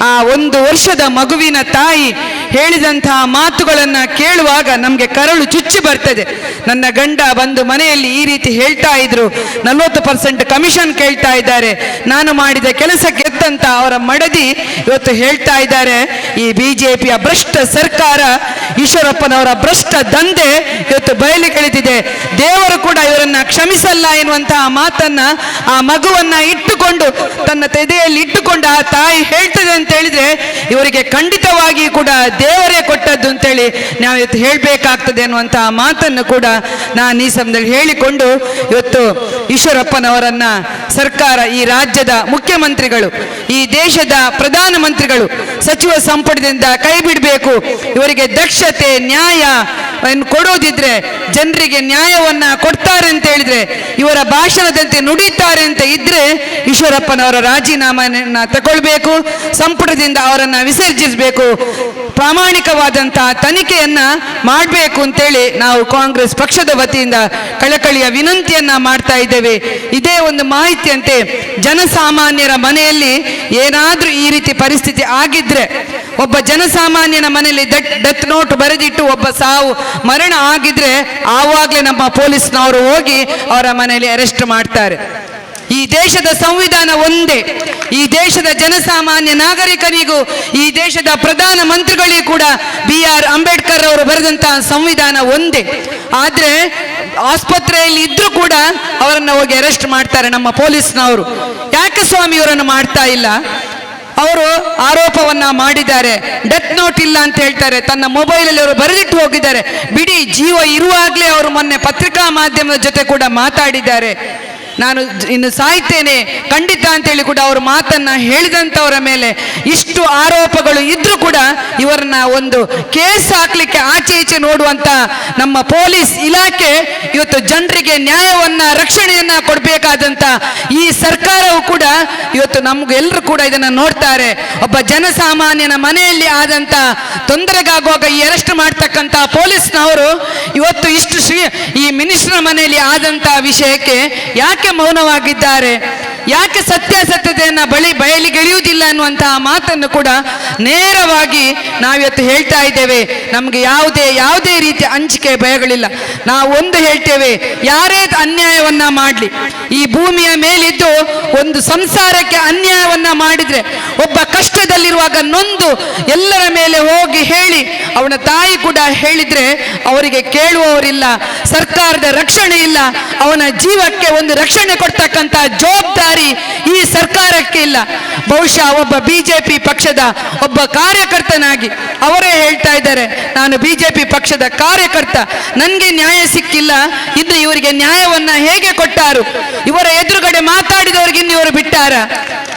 ಆ 1 ವರ್ಷದ ಮಗುವಿನ ತಾಯಿ ಹೇಳಿದಂತಹ ಮಾತುಗಳನ್ನು ಕೇಳುವಾಗ ನಮಗೆ ಕರಳು ಚುಚ್ಚಿ ಬರ್ತದೆ. ನನ್ನ ಗಂಡ ಬಂದು ಮನೆಯಲ್ಲಿ ಈ ರೀತಿ ಹೇಳ್ತಾ ಇದ್ರು, 40% ಕಮಿಷನ್ ಕೇಳ್ತಾ ಇದ್ದಾರೆ, ನಾನು ಮಾಡಿದ ಕೆಲಸಕ್ಕೆ ಎತ್ತಂತ ಅವರ ಮಡದಿ ಇವತ್ತು ಹೇಳ್ತಾ ಇದ್ದಾರೆ. ಈ BJPಯ ಭ್ರಷ್ಟ ಸರ್ಕಾರ, ಈಶ್ವರಪ್ಪನವರ ಭ್ರಷ್ಟ ದಂಧೆ ಇವತ್ತು ಬಯಲಿಗೆಳೆದಿದೆ. ದೇವರು ಕೂಡ ಇವರನ್ನ ಕ್ಷಮಿಸಲ್ಲ ಎನ್ನುವಂತಹ ಮಾತನ್ನ ಆ ಮಗುವನ್ನ ಇಟ್ಟುಕೊಂಡು, ತನ್ನ ತೆದೆಯಲ್ಲಿ ಇಟ್ಟುಕೊಂಡು ಆ ತಾಯಿ ಹೇಳ್ತದೆ ಅಂತ ಹೇಳಿದ್ರೆ, ಇವರಿಗೆ ಖಂಡಿತವಾಗಿ ಕೂಡ ದೇವರೇ ಕೊಟ್ಟದ್ದು ಅಂತೇಳಿ ನಾವು ಇವತ್ತು ಹೇಳಬೇಕಾಗ್ತದೆ ಅನ್ನುವಂತಹ ಮಾತನ್ನು ಕೂಡ ನಾನು ಈ ಸಮಯದಲ್ಲಿ ಹೇಳಿಕೊಂಡು, ಇವತ್ತು ಈಶ್ವರಪ್ಪನವರನ್ನ ಸರ್ಕಾರ, ಈ ರಾಜ್ಯದ ಮುಖ್ಯಮಂತ್ರಿಗಳು, ಈ ದೇಶದ ಪ್ರಧಾನಮಂತ್ರಿಗಳು ಸಚಿವ ಸಂಪುಟದಿಂದ ಕೈ ಬಿಡಬೇಕು. ಇವರಿಗೆ ದಕ್ಷತೆ, ನ್ಯಾಯ ಕೊಡೋದಿದ್ರೆ, ಜನರಿಗೆ ನ್ಯಾಯವನ್ನ ಕೊಡ್ತಾರೆ ಅಂತ ಹೇಳಿದ್ರೆ, ಇವರ ಭಾಷಣದಂತೆ ನುಡಿತಾರೆ ಅಂತ ಇದ್ರೆ ಈಶ್ವರಪ್ಪನವರ ರಾಜೀನಾಮೆಯನ್ನ ತಗೊಳ್ಬೇಕು, ಸಂಪುಟದಿಂದ ಅವರನ್ನ ವಿಸರ್ಜಿಸಬೇಕು, ಪ್ರಾಮಾಣಿಕವಾದಂತಹ ತನಿಖೆಯನ್ನ ಮಾಡಬೇಕು ಅಂತೇಳಿ ನಾವು ಕಾಂಗ್ರೆಸ್ ಪಕ್ಷದ ವತಿಯಿಂದ ಕಳಕಳಿಯ ವಿನಂತಿಯನ್ನ ಮಾಡ್ತಾ ಇದ್ದೇವೆ. ಇದೇ ಒಂದು ಮಾಹಿತಿಯಂತೆ ಜನಸಾಮಾನ್ಯರ ಮನೆಯಲ್ಲಿ ಏನಾದ್ರೂ ಈ ರೀತಿ ಪರಿಸ್ಥಿತಿ ಆಗಿದ್ರೆ, ಒಬ್ಬ ಜನಸಾಮಾನ್ಯನ ಮನೆಯಲ್ಲಿ ಡೆತ್ ನೋಟ್ ಬರೆದಿಟ್ಟು ಒಬ್ಬ ಸಾವು ಮರಣ ಆಗಿದ್ರೆ ಆವಾಗಲೇ ನಮ್ಮ ಪೊಲೀಸ್ನವರು ಹೋಗಿ ಅವರ ಮನೆಯಲ್ಲಿ ಅರೆಸ್ಟ್ ಮಾಡ್ತಾರೆ. ಈ ದೇಶದ ಸಂವಿಧಾನ ಒಂದೇ, ಈ ದೇಶದ ಜನಸಾಮಾನ್ಯ ನಾಗರಿಕರಿಗೂ ಈ ದೇಶದ ಪ್ರಧಾನ ಮಂತ್ರಿಗಳಿಗೂ ಕೂಡ BR ಅಂಬೇಡ್ಕರ್ ಅವರು ಬರೆದಂತಹ ಸಂವಿಧಾನ ಒಂದೇ. ಆದ್ರೆ ಆಸ್ಪತ್ರೆಯಲ್ಲಿ ಇದ್ರೂ ಕೂಡ ಅವರನ್ನು ಹೋಗಿ ಅರೆಸ್ಟ್ ಮಾಡ್ತಾರೆ ನಮ್ಮ ಪೊಲೀಸ್ನವರು. ಯಾಕೆ ಸ್ವಾಮಿ ಇವರನ್ನು ಮಾಡ್ತಾ ಇಲ್ಲ? ಅವರು ಆರೋಪವನ್ನ ಮಾಡಿದ್ದಾರೆ, ಡೆತ್ ನೋಟ್ ಇಲ್ಲ ಅಂತ ಹೇಳ್ತಾರೆ, ತನ್ನ ಮೊಬೈಲಲ್ಲಿ ಅವರು ಬರೆದಿಟ್ಟು ಹೋಗಿದ್ದಾರೆ. ಬಿಡಿ, ಜೀವ ಇರುವಾಗಲೇ ಅವರು ಮೊನ್ನೆ ಪತ್ರಿಕಾ ಮಾಧ್ಯಮದ ಜೊತೆ ಕೂಡ ಮಾತಾಡಿದ್ದಾರೆ. ನಾನು ಇನ್ನು ಸಾಯ್ತೇನೆ ಖಂಡಿತ ಅಂತೇಳಿ ಕೂಡ ಅವ್ರ ಮಾತನ್ನ ಹೇಳಿದಂಥವರ ಮೇಲೆ ಇಷ್ಟು ಆರೋಪಗಳು ಇದ್ರೂ ಕೂಡ ಇವರನ್ನ ಒಂದು ಕೇಸ್ ಹಾಕ್ಲಿಕ್ಕೆ ಆಚೆ ಈಚೆ ನೋಡುವಂತ ನಮ್ಮ ಪೊಲೀಸ್ ಇಲಾಖೆ ಇವತ್ತು ಜನರಿಗೆ ನ್ಯಾಯವನ್ನ ರಕ್ಷಣೆಯನ್ನ ಕೊಡಬೇಕಾದಂತ ಈ ಸರ್ಕಾರವು ಕೂಡ ಇವತ್ತು ನಮ್ಗೆಲ್ಲರೂ ಕೂಡ ಇದನ್ನ ನೋಡ್ತಾರೆ. ಒಬ್ಬ ಜನಸಾಮಾನ್ಯನ ಮನೆಯಲ್ಲಿ ಆದಂತ ತೊಂದರೆಗಾಗುವಾಗ ಈ ಅರೆಸ್ಟ್ ಮಾಡ್ತಕ್ಕಂತ ಪೊಲೀಸ್ನವರು ಇವತ್ತು ಇಷ್ಟು ಈ ಮಿನಿಸ್ಟರ್ ಮನೆಯಲ್ಲಿ ಆದಂತ ವಿಷಯಕ್ಕೆ ಯಾಕೆ ಮೌನವಾಗಿದ್ದಾರೆ? ಯಾಕೆ ಸತ್ಯಾಸತ್ಯತೆಯನ್ನ ಬಯಲಿಗೆಳೆಯುವುದಿಲ್ಲ ಅನ್ನುವಂತಹ ಮಾತನ್ನು ಕೂಡ ನೇರವಾಗಿ ನಾವಿವತ್ತು ಹೇಳ್ತಾ ಇದ್ದೇವೆ. ನಮಗೆ ಯಾವುದೇ ರೀತಿಯ ಅಂಜಿಕೆ ಭಯಗಳಿಲ್ಲ. ನಾವು ಒಂದು ಹೇಳ್ತೇವೆ, ಯಾರೇ ಅನ್ಯಾಯವನ್ನ ಮಾಡಲಿ, ಈ ಭೂಮಿಯ ಮೇಲಿದ್ದು ಒಂದು ಸಂಸಾರಕ್ಕೆ ಅನ್ಯಾಯವನ್ನ ಮಾಡಿದ್ರೆ, ಒಬ್ಬ ಕಷ್ಟದಲ್ಲಿರುವಾಗ ನೊಂದು ಎಲ್ಲರ ಮೇಲೆ ಹೋಗಿ ಹೇಳಿ ಅವನ ತಾಯಿ ಕೂಡ ಹೇಳಿದ್ರೆ ಅವರಿಗೆ ಕೇಳುವವರಿಲ್ಲ, ಸರ್ಕಾರದ ರಕ್ಷಣೆ ಇಲ್ಲ, ಅವನ ಜೀವಕ್ಕೆ ಒಂದು ರಕ್ಷಣೆ ಕೊಡ್ತಕ್ಕಂಥ ಜವಾಬ್ದಾರಿ ಈ ಸರ್ಕಾರಕ್ಕೆ ಇಲ್ಲ. ಬಹುಶಃ ಒಬ್ಬ ಬಿಜೆಪಿ ಪಕ್ಷದ ಒಬ್ಬ ಕಾರ್ಯಕರ್ತನಾಗಿ ಅವರೇ ಹೇಳ್ತಾ ಇದ್ದಾರೆ, ನಾನು ಬಿಜೆಪಿ ಪಕ್ಷದ ಕಾರ್ಯಕರ್ತ, ನನಗೆ ನ್ಯಾಯ ಸಿಕ್ಕಿಲ್ಲ, ಇನ್ನು ಇವರಿಗೆ ನ್ಯಾಯವನ್ನ ಹೇಗೆ ಕೊಟ್ಟಾರು? ಇವರ ಎದುರುಗಡೆ ಮಾತಾಡಿದವ್ರಿಗೆ ಇನ್ನು ಇವರು ಬಿಟ್ಟಾರ?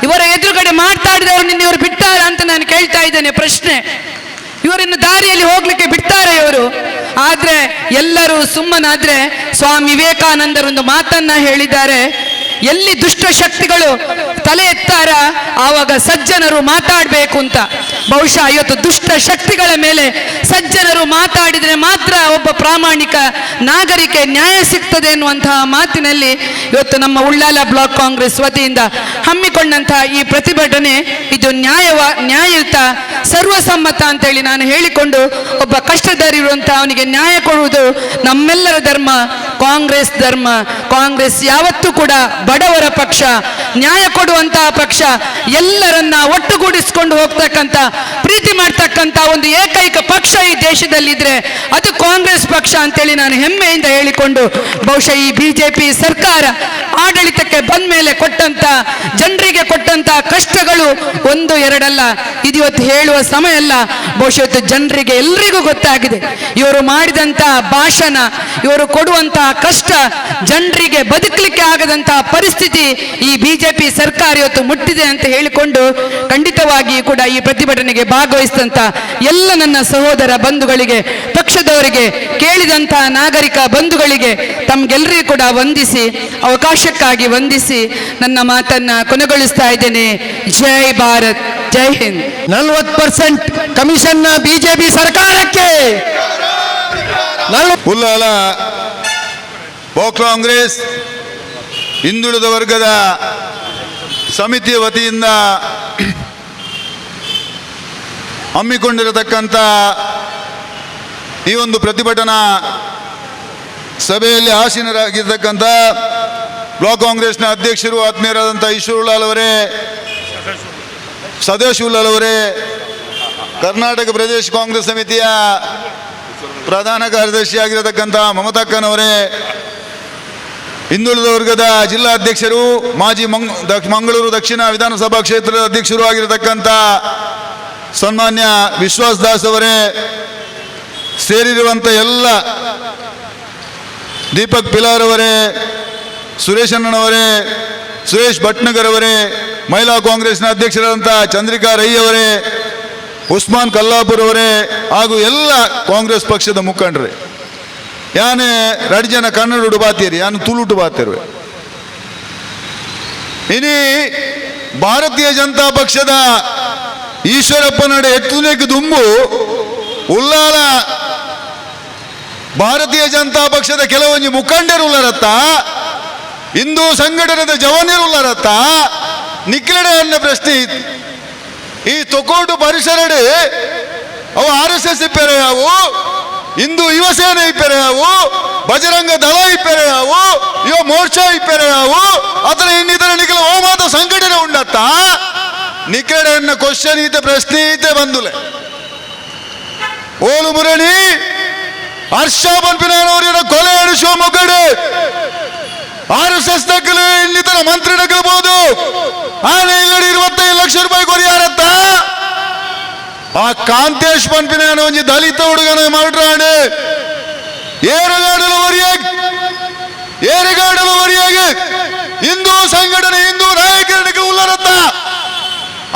ಇವರ ಎದುರುಗಡೆ ಮಾತಾಡಿದವರು ನಿನ್ನ ಇವರು ಬಿಟ್ಟಾರ ಅಂತ ನಾನು ಕೇಳ್ತಾ ಇದ್ದೇನೆ ಪ್ರಶ್ನೆ. ಇವರನ್ನು ದಾರಿಯಲ್ಲಿ ಹೋಗ್ಲಿಕ್ಕೆ ಬಿಡ್ತಾರೆ ಇವರು? ಆದ್ರೆ ಎಲ್ಲರೂ ಸುಮ್ಮನಾದ್ರೆ ಸ್ವಾಮಿ ವಿವೇಕಾನಂದರೊಂದು ಮಾತನ್ನ ಹೇಳಿದ್ದಾರೆ, ಎಲ್ಲಿ ದುಷ್ಟ ಶಕ್ತಿಗಳು ತಲೆ ಎತ್ತಾರ ಆವಾಗ ಸಜ್ಜನರು ಮಾತಾಡಬೇಕು ಅಂತ. ಬಹುಶಃ ಇವತ್ತು ದುಷ್ಟ ಶಕ್ತಿಗಳ ಮೇಲೆ ಸಜ್ಜನರು ಮಾತಾಡಿದ್ರೆ ಮಾತ್ರ ಒಬ್ಬ ಪ್ರಾಮಾಣಿಕ ನಾಗರಿಕ ನ್ಯಾಯ ಸಿಗ್ತದೆ ಎನ್ನುವಂತಹ ಮಾತಿನಲ್ಲಿ ಇವತ್ತು ನಮ್ಮ ಉಳ್ಳಾಲ ಬ್ಲಾಕ್ ಕಾಂಗ್ರೆಸ್ ವತಿಯಿಂದ ಹಮ್ಮಿಕೊಂಡಂತಹ ಈ ಪ್ರತಿಭಟನೆ ಇದು ನ್ಯಾಯಯುತ ಸರ್ವಸಮ್ಮತ ಅಂತೇಳಿ ನಾನು ಹೇಳಿಕೊಂಡು, ಒಬ್ಬ ಕಷ್ಟದಲ್ಲಿರುವಂತಹ ಅವನಿಗೆ ನ್ಯಾಯ ಕೊಡುವುದು ನಮ್ಮೆಲ್ಲರ ಧರ್ಮ, ಕಾಂಗ್ರೆಸ್ ಧರ್ಮ. ಕಾಂಗ್ರೆಸ್ ಯಾವತ್ತೂ ಕೂಡ ಬಡವರ ಪಕ್ಷ, ನ್ಯಾಯ ಕೊಡುವಂತಹ ಪಕ್ಷ, ಎಲ್ಲರನ್ನ ಒಟ್ಟುಗೂಡಿಸಿಕೊಂಡು ಹೋಗ್ತಕ್ಕಂಥ, ಪ್ರೀತಿ ಮಾಡ್ತಕ್ಕಂಥ ಒಂದು ಏಕೈಕ ಪಕ್ಷ ಈ ದೇಶದಲ್ಲಿದ್ರೆ ಅದು ಕಾಂಗ್ರೆಸ್ ಪಕ್ಷ ಅಂತೇಳಿ ನಾನು ಹೆಮ್ಮೆಯಿಂದ ಹೇಳಿಕೊಂಡು, ಬಹುಶಃ ಈ ಬಿಜೆಪಿ ಸರ್ಕಾರ ಆಡಳಿತಕ್ಕೆ ಬಂದ ಮೇಲೆ ಕೊಟ್ಟಂತ ಜನರಿಗೆ ಕೊಟ್ಟಂತ ಕಷ್ಟಗಳು ಒಂದು ಎರಡಲ್ಲ, ಇದು ಇವತ್ತು ಹೇಳುವ ಸಮಯ ಅಲ್ಲ. ಬಹುಶಃ ಇವತ್ತು ಜನರಿಗೆ ಎಲ್ರಿಗೂ ಗೊತ್ತಾಗಿದೆ, ಇವರು ಮಾಡಿದಂತ ಭಾಷಣ, ಇವರು ಕೊಡುವಂತಹ ಕಷ್ಟ, ಜನರಿಗೆ ಬದುಕಲಿಕ್ಕೆ ಆಗದಂತಹ ಪರಿಸ್ಥಿತಿ ಈ ಬಿಜೆಪಿ ಸರ್ಕಾರ ಇವತ್ತು ಮುಟ್ಟಿದೆ ಅಂತ ಹೇಳಿಕೊಂಡು, ಖಂಡಿತವಾಗಿ ಕೂಡ ಈ ಪ್ರತಿಭಟನೆಗೆ ಭಾಗವಹಿಸಿದಂತ ಎಲ್ಲ ನನ್ನ ಸಹೋದರ ಬಂಧುಗಳಿಗೆ, ಪಕ್ಷದವರಿಗೆ, ಕೇಳಿದಂತಹ ನಾಗರಿಕ ಬಂಧುಗಳಿಗೆ ತಮ್ಗೆಲ್ಲರಿಗೂ ಕೂಡ ವಂದಿಸಿ, ಅವಕಾಶಕ್ಕಾಗಿ ವಂದಿಸಿ ನನ್ನ ಮಾತನ್ನ ಕೊನೆಗೊಳಿಸ್ತಾ ಇದ್ದೇನೆ. ಜೈ ಭಾರತ್, ಜೈ ಹಿಂದ್. 40% ಕಮಿಷನ್ನ ಬಿಜೆಪಿ ಸರ್ಕಾರಕ್ಕೆ. ಉಳ್ಳಾಲ ಬ್ಲಾಕ್ ಕಾಂಗ್ರೆಸ್ ಹಿಂದುಳಿದ ವರ್ಗದ ಸಮಿತಿಯ ವತಿಯಿಂದ ಹಮ್ಮಿಕೊಂಡಿರತಕ್ಕಂಥ ಈ ಒಂದು ಪ್ರತಿಭಟನಾ ಸಭೆಯಲ್ಲಿ ಆಸೀನರಾಗಿರ್ತಕ್ಕಂಥ ಬ್ಲಾಕ್ ಕಾಂಗ್ರೆಸ್ನ ಅಧ್ಯಕ್ಷರು ಆತ್ಮೀಯರಾದಂಥ ಈಶ್ವರ್ ಉಳ್ಳಾಲ್ ಅವರೇ, ಸದಾಶಿವ ಉಳ್ಳಾಲ್ ಅವರೇ, ಕರ್ನಾಟಕ ಪ್ರದೇಶ ಕಾಂಗ್ರೆಸ್ ಸಮಿತಿಯ ಪ್ರಧಾನ ಕಾರ್ಯದರ್ಶಿಯಾಗಿರತಕ್ಕಂಥ ಮಮತಾಕ್ಕನವರೇ, ಹಿಂದುಳಿದ ವರ್ಗದ ಜಿಲ್ಲಾ ಅಧ್ಯಕ್ಷರು, ಮಾಜಿ ಮಂಗಳೂರು ದಕ್ಷಿಣ ವಿಧಾನಸಭಾ ಕ್ಷೇತ್ರದ ಅಧ್ಯಕ್ಷರು ಆಗಿರತಕ್ಕಂಥ ಸನ್ಮಾನ್ಯ ವಿಶ್ವಾಸ್ ದಾಸ್ ಅವರೇ, ಸೇರಿರುವಂಥ ಎಲ್ಲ ದೀಪಕ್ ಪಿಲಾರ್ ಅವರೇ, ಸುರೇಶ್ ಅಣ್ಣನವರೇ, ಸುರೇಶ್ ಭಟ್ನಗರ್ ಅವರೇ, ಮಹಿಳಾ ಕಾಂಗ್ರೆಸ್ನ ಅಧ್ಯಕ್ಷರಾದಂಥ ಚಂದ್ರಿಕಾ ರೈ ಅವರೇ, ಉಸ್ಮಾನ್ ಕಲ್ಲಾಪುರ್ ಅವರೇ, ಹಾಗೂ ಎಲ್ಲ ಕಾಂಗ್ರೆಸ್ ಪಕ್ಷದ ಮುಖಂಡರೇ, ಯಾನೆ 2 ಜನ ಕನ್ನಡ ಬಾತೀರಿ, ಯಾನು ತುಳುಟು ಬಾತಿರುವೆ. ಇನಿ ಭಾರತೀಯ ಜನತಾ ಪಕ್ಷದ ಈಶ್ವರಪ್ಪ ನಡೆ ಎತ್ತುನೇಕ ದುಂಬು ಉಳ್ಳಾಲ ಭಾರತೀಯ ಜನತಾ ಪಕ್ಷದ ಕೆಲವೊಂದು ಮುಖಂಡರು ಉಳ್ಳರತ್ತ, ಹಿಂದೂ ಸಂಘಟನೆದ ಜವಾನರು ಉಳ್ಳರತ್ತ ನಿಕ್ಲೆಡೆ ಅನ್ನೋ ಪ್ರಶ್ನೆ. ಈ ತೊಕೋಟು ಪರಿಸರಡೆ ಅವು RSS ಇಪ್ಪೆರೆ, ಅವು ಹಿಂದೂ ಯುವ ಸೇನೆ ಇಪ್ಪೆರೆ, ಅವು ಬಜರಂಗ ದಳ ಇಪ್ಪೆರೆ, ಅವು ಯುವ ಮೋರ್ಚಾ ಇಪ್ಪೆರೆ, ಅವು ಅದರ ಇನ್ನಿತರ ನಿಖಲ ಹೋಮಾದ ಸಂಘಟನೆ ಉಂಡತ್ತ ನಿಕ್ಲೆಡೆ ಅನ್ನ ಕ್ವಶನ್ ಈತೆ ಪ್ರಶ್ನೆ ಈತೆ ಬಂದುಲೆ. ಓಲು ಮುರಣಿ ಹರ್ಷ ಪನ್ಪಿನವರ ಕೊಲೆ ಎಣಿಸುವ ಮೊಗಡೆ RSS ನಕಲು ಇನ್ನಿತರ ಮಂತ್ರಿ ನಕಲ್ಬಹುದು. ಆನೆ ಇಲ್ಲಡಿ 25 ಲಕ್ಷ ರೂಪಾಯಿ ಕೊರಿಯಾರತ್ತ ಆ ಕಾಂತೇಶ್ ಪನ್ಪಿನ ಒಂಜಿ ದಲಿತ ಹುಡುಗನ ಮಾಡ್ರಾಣೆ ಏರುಗಾಡಲು ವರಿಯಾಗಿ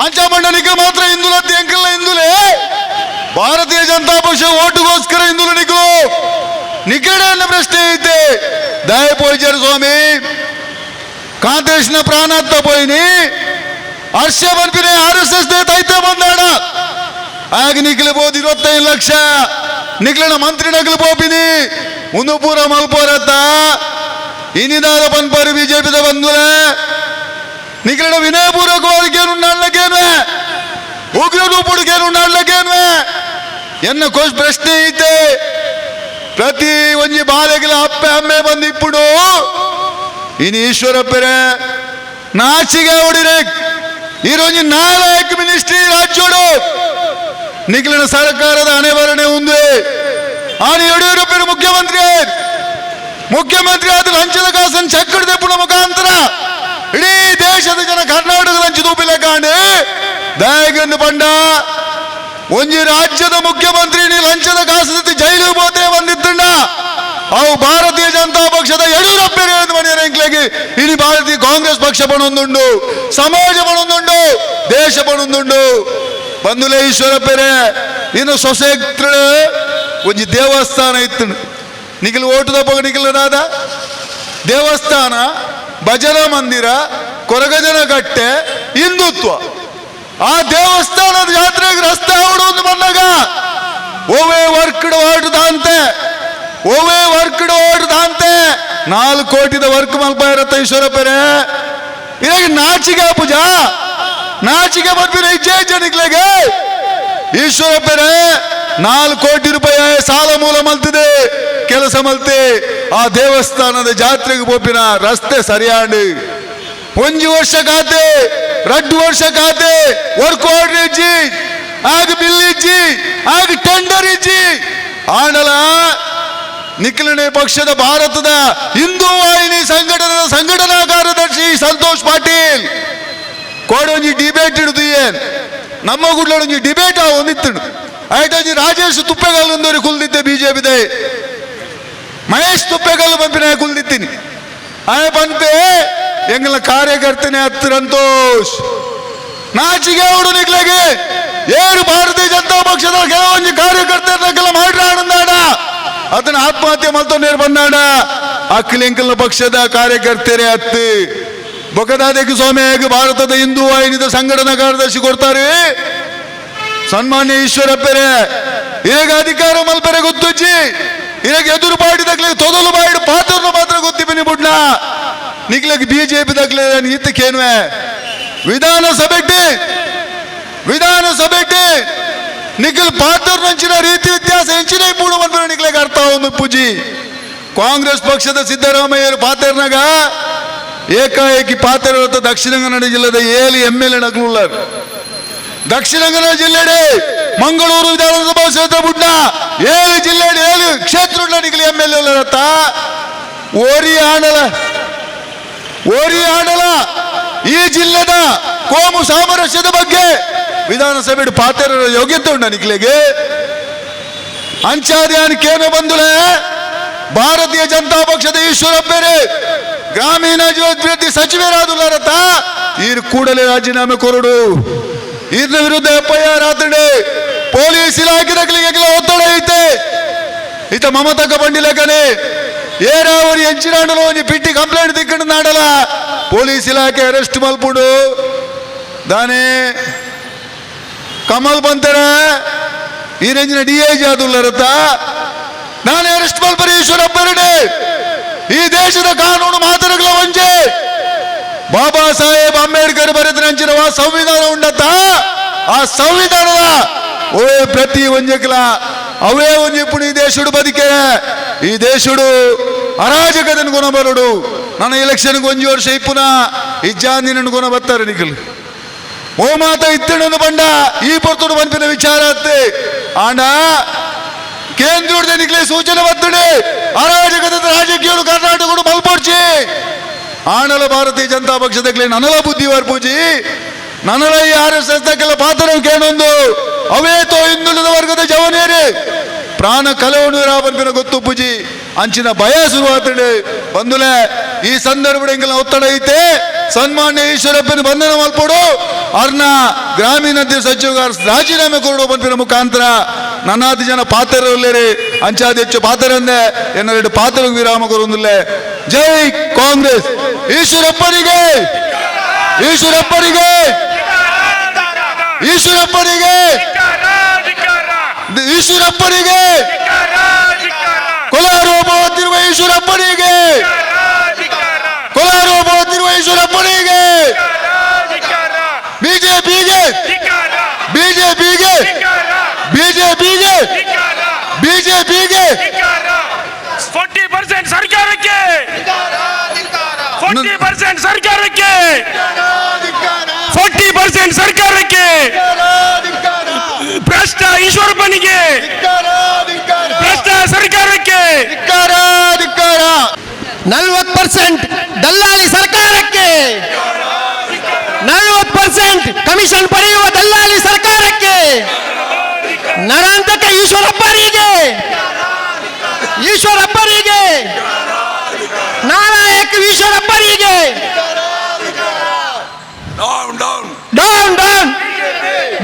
ಅಂಚಮಂಡ ನಿಖಿಲ್ ಮಾತ್ರ ಹಿಂದುಲತ್ತಿ ಎಂಕಲ್ಲ ಹಿಂದುಲೆ ಭಾರತೀಯ ಜನತಾ ಪಕ್ಷ ಓಟುಗೋಸ್ಕರ ಹಿಂದುಲು ನಿಖಿಲ್ ಅನ್ನ ಪ್ರಶ್ನೆ ಐತೆ ದಯ ಪೋಯ್ಚಾರ ಸ್ವಾಮಿ ಕಾಂತೇಶ್ನ ಪ್ರಾಣಾತ್ತ ಪೋಯಿನಿ ಹರ್ಷ ಬರ್ಪಿನಿ RSS ತೈತೆ ಬಂದಾಡ ಆಗ ನಿಖಿಲ್ ಬೋದು 25 ಲಕ್ಷ ನಿಖಿಲನ ಮಂತ್ರಿ ನಗಲು ಪೋಪಿನಿ ಒಂದು ಪೂರ ಮಲ್ಪೋರತ್ತ ಇನ್ನಿದಾದ ಪನ್ಪಾರಿ ಬಿಜೆಪಿದ ಬಂದುಲೆ ನಿಖಿಲನ ವಿನಯಪೂರ್ವಕವಾದಕ್ಕೇನು ನಾಡ್ಲಕ್ಕೇನ್ವೆ ಉಗ್ರ ರೂಪುಡಿಗೇನು ನಾಡ್ಲಕ್ಕೇನ್ವೆ ಎನ್ನ ಪ್ರಶ್ನೆ ಐತೆ ಪ್ರತಿ ಒಂಜಿ ಬಾಲೆಗಳ ಅಪ್ಪೆ ಅಮ್ಮೆ ಬಂದಿಪ್ಪುಡು ಇನ್ನು ಈಶ್ವರಪ್ಪರೆ ನಾಚಿಗೆ ಹೊಡಿರೆ ಈರೊಂಜಿ ನಾಯಕ ಮಿನಿಸ್ಟ್ರಿ ರಾಜ್ಯೋಡು ನಿಖಿಲನ ಸರ್ಕಾರದ ಹಣೆಬರಣೆ ಉಂದು ಆನೆ ಯಡಿಯೂರಪ್ಪನ ಮುಖ್ಯಮಂತ್ರಿ ಆದ ಲಂಚದ ಕಾಸನ್ನು ಚಕ್ಕಡ ತೆಪ್ಪುನ ಮುಖಾಂತರ ಇಡೀ ದೇಶದ ಜನ ಕರ್ನಾಟಕದ ಲಂಚ ತೂಪಿಲೆ ಕಾಂಡೆ ದಯಗಂದು ಪಂಡ ಒಂಜಿ ರಾಜ್ಯದ ಮುಖ್ಯಮಂತ್ರಿ ನೀ ಲಂಚದ ಕಾಸು ಜೈಲಿಗೆ ಹೋತೆ ಬಂದಿತ್ತಂಡ ಅವು ಭಾರತೀಯ ಜನತಾ ಪಕ್ಷದ ಯಡಿಯೂರಪ್ಪರೇ ಮನೆಯಂಕ್ಲೆಗೆ ಇಡೀ ಭಾರತೀಯ ಕಾಂಗ್ರೆಸ್ ಪಕ್ಷ ಪಣೊಂದುಂಡು ಸಮಾಜ ಪಣೊಂದುಂಡು ದೇಶ ಪಣೊಂದುಂಡು ಬಂದುಲೆ ಈಶ್ವರಪ್ಪರೇ ಇನ್ನು ಸೊಸೆತ್ರ ಒಂಜಿ ದೇವಸ್ಥಾನ ಇತ್ತು ನಿಖಿಲ್ ಓಟುದ ಪೋಗ ನಿಖಿಲನಾದ ದೇವಸ್ಥಾನ ಭಜನ ಮಂದಿರ ಕೊರಗಜನ ಕಟ್ಟೆ ಹಿಂದುತ್ವ ಆ ದೇವಸ್ಥಾನದ ಜಾತ್ರೆಗೆ ರಸ್ತೆ ಆವಡು ಬಂದಾಗ ಓವೇ ವರ್ಕ್ಡ್ ಓಟದಂತೆ 4 ಕೋಟಿದ ವರ್ಕ್ ಮಲ್ಪ ಇರತ್ತ ಈಶ್ವರಪ್ಪರೇ ಇದಾಗ ನಾಚಿಗೆ ಪೂಜಾ ನಾಚಿಗೆ ಬರ್ಬಿರ ಇಜ್ಜೆ ನಿಕ್ಲೆಗೆ ಈಶ್ವರಪ್ಪರೇ 4 ಕೋಟಿ ರೂಪಾಯಿ ಸಾಲ ಮೂಲ ಮಲ್ತಿದೆ ಕೆಲಸ ಮಲ್ತೆ ಆ ದೇವಸ್ಥಾನದ ಜಾತ್ರೆಗೆ ಪೋಪಿನ ರಸ್ತೆ ಸರಿಯಾಂಡು 1 ವರ್ಷ ಖಾತೆ 2 ವರ್ಷ ಖಾತೆ ವರ್ಕ್ ಆರ್ಡರ್ ಇಜ್ಜಿ ಆಗ ಬಿಲ್ ಇಜ್ಜಿ ಆಗ ಟೆಂಡರ್ ಇಜ್ಜಿ ಆಂಡಲ ನಿಖಿಲನೆ ಪಕ್ಷದ ಭಾರತದ ಹಿಂದೂ ವಾಹಿನಿ ಸಂಘಟನಾ ಕಾರ್ಯದರ್ಶಿ ಸಂತೋಷ್ ಪಾಟೀಲ್ ಕೋಡೊಂಜಿ ಡಿಬೇಟ್ ಇಡುದು ಏನ್ ನಮ್ಮ ಗುಡ್ಲೊಂಜಿ ಡಿಬೇಟ್ ಒಂದಿತ್ತು ಆಯ್ತು ರಾಜೇಶ್ ತುಪ್ಪೆಗಲ್ಲೊಂದವರಿಗೆ ಕುಲ್ದಿದ್ದೆ ಬಿಜೆಪಿದೆ ಮಹೇಶ್ ತುಪ್ಪೆಗಲ್ಲು ಪಂಪಿನ ಕುಲ್ದಿತ್ತೀನಿ ಆಯ ಪಂಪೆ ಎಂಗಲ ಕಾರ್ಯಕರ್ತನೆ ಸಂತೋಷ್ ನಾಚಿಗೆ ಅವಡು ನಿಕ್ಲೆಗೆ ಏರು ಭಾರತೀಯ ಜನತಾ ಪಕ್ಷದ ಕೆಲವೊಂದು ಕಾರ್ಯಕರ್ತರನ್ನೆಲ್ಲ ಮಾಡ್ರಾಡ ಅದನ್ನ ಆತ್ಮಹತ್ಯೆ ಮಲ್ತೊಂದೇರು ಬಂದಾಡ ಅಖಿಲೆಂಕಲ್ನ ಪಕ್ಷದ ಕಾರ್ಯಕರ್ತರೇ ಹತ್ತು ಬೊಕದಾದಕ್ಕೆ ಸ್ವಾಮಿಯಾಗಿ ಭಾರತದ ಹಿಂದೂ ವಾಹಿನಿದ ಸಂಘಟನಾ ಕಾರ್ಯದರ್ಶಿ ಕೊಡ್ತಾರೆ ಸನ್ಮಾನ್ಯ ಈಶ್ವರಪ್ಪರೇ ಈಗ ಅಧಿಕಾರ ಮಲ್ಪರೆ ಗೊತ್ತುಜ್ಜಿ ಈಗ ಎದುರು ಪಾಡಿದಾಗ್ಲಿ ತೊದಲು ಬಾಯಿಡು ಪಾತ್ರನ ಮಾತ್ರ ಗೊತ್ತಿಬಿನಿ ಬುಡ್ನ ನಿಗ್ಲಕ್ಕೆ ಬಿಜೆಪಿ ದಾಗ್ಲೆ ಈತಕ್ಕೇನ್ವೆ ವಿಧಾನಸಭೆ ನಿಖಿಲ್ ಪಾತ್ರ ನಂಚಿನ ರೀತಿ ವ್ಯತ್ಯಾಸ ಹೆಂಚಿನ ಮೂಡು ಬಂದ್ರೆ ನಿಗ್ಲಿಗೆ ಅರ್ಥ ಒಂದು ಪೂಜಿ ಕಾಂಗ್ರೆಸ್ ಪಕ್ಷದ ಸಿದ್ದರಾಮಯ್ಯರು ಪಾತ್ರನಾಗ ಏಕಾಏಕಿ ಪಾತ್ರ ದಕ್ಷಿಣ ಕನ್ನಡ ಜಿಲ್ಲೆದ 7 MLA ನಗಲುಳ್ಳಾರ್ ದಕ್ಷಿಣ ಕನ್ನಡ ಜಿಲ್ಲೆಡೆ ಮಂಗಳೂರು ವಿಧಾನಸಭಾ ಕ್ಷೇತ್ರ ಬುಡ್ನ 7 ಜಿಲ್ಲೆ 7 ಕ್ಷೇತ್ರ ನಿಗಲಿ MLA ಉಳ್ಳರತ್ತ ಓರಿ ಆಡಲ ಈ ಜಿಲ್ಲೆದ ಕೋಮು ಸಾಮರಸ್ಯದ ಬಗ್ಗೆ ವಿಧಾನಸಭೆ ಪಾತ್ರ ಯೋಗ್ಯತೆ ಉಂಡ ನಿಖಿಲೆಗೆ ಅಂಚಾದ್ಯಾನಿಕೇನು ಬಂದುಲೆ ಭಾರತೀಯ ಜನತಾ ಪಕ್ಷದ ಈಶ್ವರಪ್ಪರೇ ಗ್ರಾಮೀಣಾಭಿವೃದ್ಧಿ ಸಚಿವರಾದುಲಾರತ ಈರು ಕೂಡಲೇ ರಾಜೀನಾಮೆ ಕೊರಡು ಇದರ ವಿರುದ್ಧ FIR ಆತಡೆ ಪೊಲೀಸ್ ಇಲಾಖೆದಾಗಲಿಗೆ ಒತ್ತಡ ಐತೆ ಈತ ಮಮತಕ್ಕ ಬಂಡಿಲಕನೆ ಏರಾವರಿ ಹೆಂಚಿನಾಡಲು ಒಂದು ಪಿಟ್ಟಿ ಕಂಪ್ಲೇಂಟ್ ದಿಕ್ಕಂಡು ನಾಡಲ ಪೊಲೀಸ್ ಇಲಾಖೆ ಅರೆಸ್ಟ್ ಮಲ್ಪುಡು ದಾನೆ ಕಮಲ್ ಬಂತರ ಈ ರೇಂಜಿನ DIG ಆದುಲ್ಲರತ್ತ ನಾನೇ ಅರೆಸ್ಟ್ ಮಲ್ಪರಿ ಈಶ್ವರಪ್ಪರೇ ಈ ದೇಶದ ಕಾನೂನು ಮಾತರಗಳ ವಂಚೆ ಬಾಬಾ ಸಾಹೇಬ್ ಅಂಬೇಡ್ಕರ್ ಬರೆದ ನಂಚಿರುವ ಸಂವಿಧಾನ ಉಂಡತ್ತ ಆ ಸಂವಿಧಾನದ ಓವೇ ಪ್ರತಿ ಒಂಜಕಲ ಅವೇ ಒಂಜಿಪ್ಪುಡು ಈ ದೇಶಡು ಬದುಕೆ ಈ ದೇಶಡು ಅರಾಜಕದನ್ನು ಗುಣ ಬರಡು ನನ್ನ ಎಲೆಕ್ಷನ್ಗೆ 1 ವರ್ಷ ಇಪ್ಪುನ ಇಜ್ಜಾಂದಿನ ಗುಣ ಬರ್ತಾರೆ ನಿಖಿಲ್ ಓ ಮಾತ ಇತ್ತಣ್ಣನು ಬಂಡ ಈ ಪೊರ್ತುಡು ಬಂಪಿನ ವಿಚಾರ ಅತ್ತೆ ಆಂಡ ಕೇಂದ್ರದ ನಿಖಿಲೆ ಸೂಚನೆ ಬರ್ತಡೆ ಅರಾಜಕದ ರಾಜಕೀಯ ಕರ್ನಾಟಕ ಮಲ್ಪೋರ್ಚಿ ಆಣಲ ಭಾರತೀಯ ಜನತಾ ಪಕ್ಷದಾಗಲೇ ನನಲ ಬುದ್ಧಿವಾರ್ ಪೂಜಿ ನನಲ ಈ RSS ಪಾತ್ರ ಕೇಳೊಂದು ಅವೇ ತೋ ಹಿಂದುಳಿದ ವರ್ಗದ ಜವನೇರಿ ಪ್ರಾಣ ಕಲವಣೂರ ಪನ್ಪಿನ ಗೊತ್ತು ಪೂಜಿ ಅಂಚಿನ ಭಯ ಶುರುವಾತಡೆ ಬಂದುಲೆ ಈ ಸಂದರ್ಭ ಎಂಗೆಲ್ಲ ಒತ್ತಡ ಐತೆ ಸನ್ಮಾನ್ಯ ಈಶ್ವರಪ್ಪನ ಬಂಧನ ಮಲ್ಪಡು ಅವ್ರನ್ನ ಗ್ರಾಮೀಣಾಭಿವೃದ್ಧಿ ಸಚಿವಗಾರ ರಾಜೀನಾಮೆ ಕೊರಡು ಪನ್ಪಿನ ಮುಖಾಂತರ ನನ್ನಾದಿ ಜನ ಪಾತ್ರರಲ್ಲೇರಿ ಅಂಚಾದಿ ಹೆಚ್ಚು ಪಾತ್ರ ಅಂದೆ ಎನ್ನೆರಡು ಪಾತ್ರ ವಿರಾಮ ಕೊರೊಂದಿಲ್ಲೆ. ಜೈ ಕಾಂಗ್ರೆಸ್. ಈಶ್ವರಪ್ಪನಿಗೆ ಈಶ್ವರಪ್ಪನಿಗೆ ಈಶ್ವರಪ್ಪನಿಗೆ ಈಶ್ವರಪ್ಪನಿಗೆ ಕೊಲಾರೋಪತ್ತಿರುವ ಈಶ್ವರಪ್ಪನಿಗೆ ಕೊಲಾರೋಪತ್ತಿರುವ ಈಶ್ವರಪ್ಪನಿಗೆ ಬಿಜೆಪಿಗೆ ಬಿಜೆಪಿಗೆ ಬಿಜೆಪಿಗೆ ಬಿಜೆಪಿಗೆ 40% ಸರ್ಕಾರಕ್ಕೆ 40% ಸರ್ಕಾರಕ್ಕೆ 40% ಸರ್ಕಾರಕ್ಕೆ ಭ್ರಷ್ಟ ಈಶ್ವರಪ್ಪನಿಗೆ ಭ್ರಷ್ಟ ಸರ್ಕಾರಕ್ಕೆ 40% ದಲ್ಲಾಳಿ ಸರ್ಕಾರಕ್ಕೆ 40% ಕಮಿಷನ್ ಪಡೆಯುವ ದಲ್ಲಾಳಿ ಸರ್ಕಾರಕ್ಕೆ ನರಾಂತಕ ಈಶ್ವರಪ್ಪರಿಗೆ ಈಶ್ವರಪ್ಪರಿಗೆ ನಾರಾಯಕ ಈಶ್ವರಪ್ಪರಿಗೆ ಡೌನ್ ಡೌನ್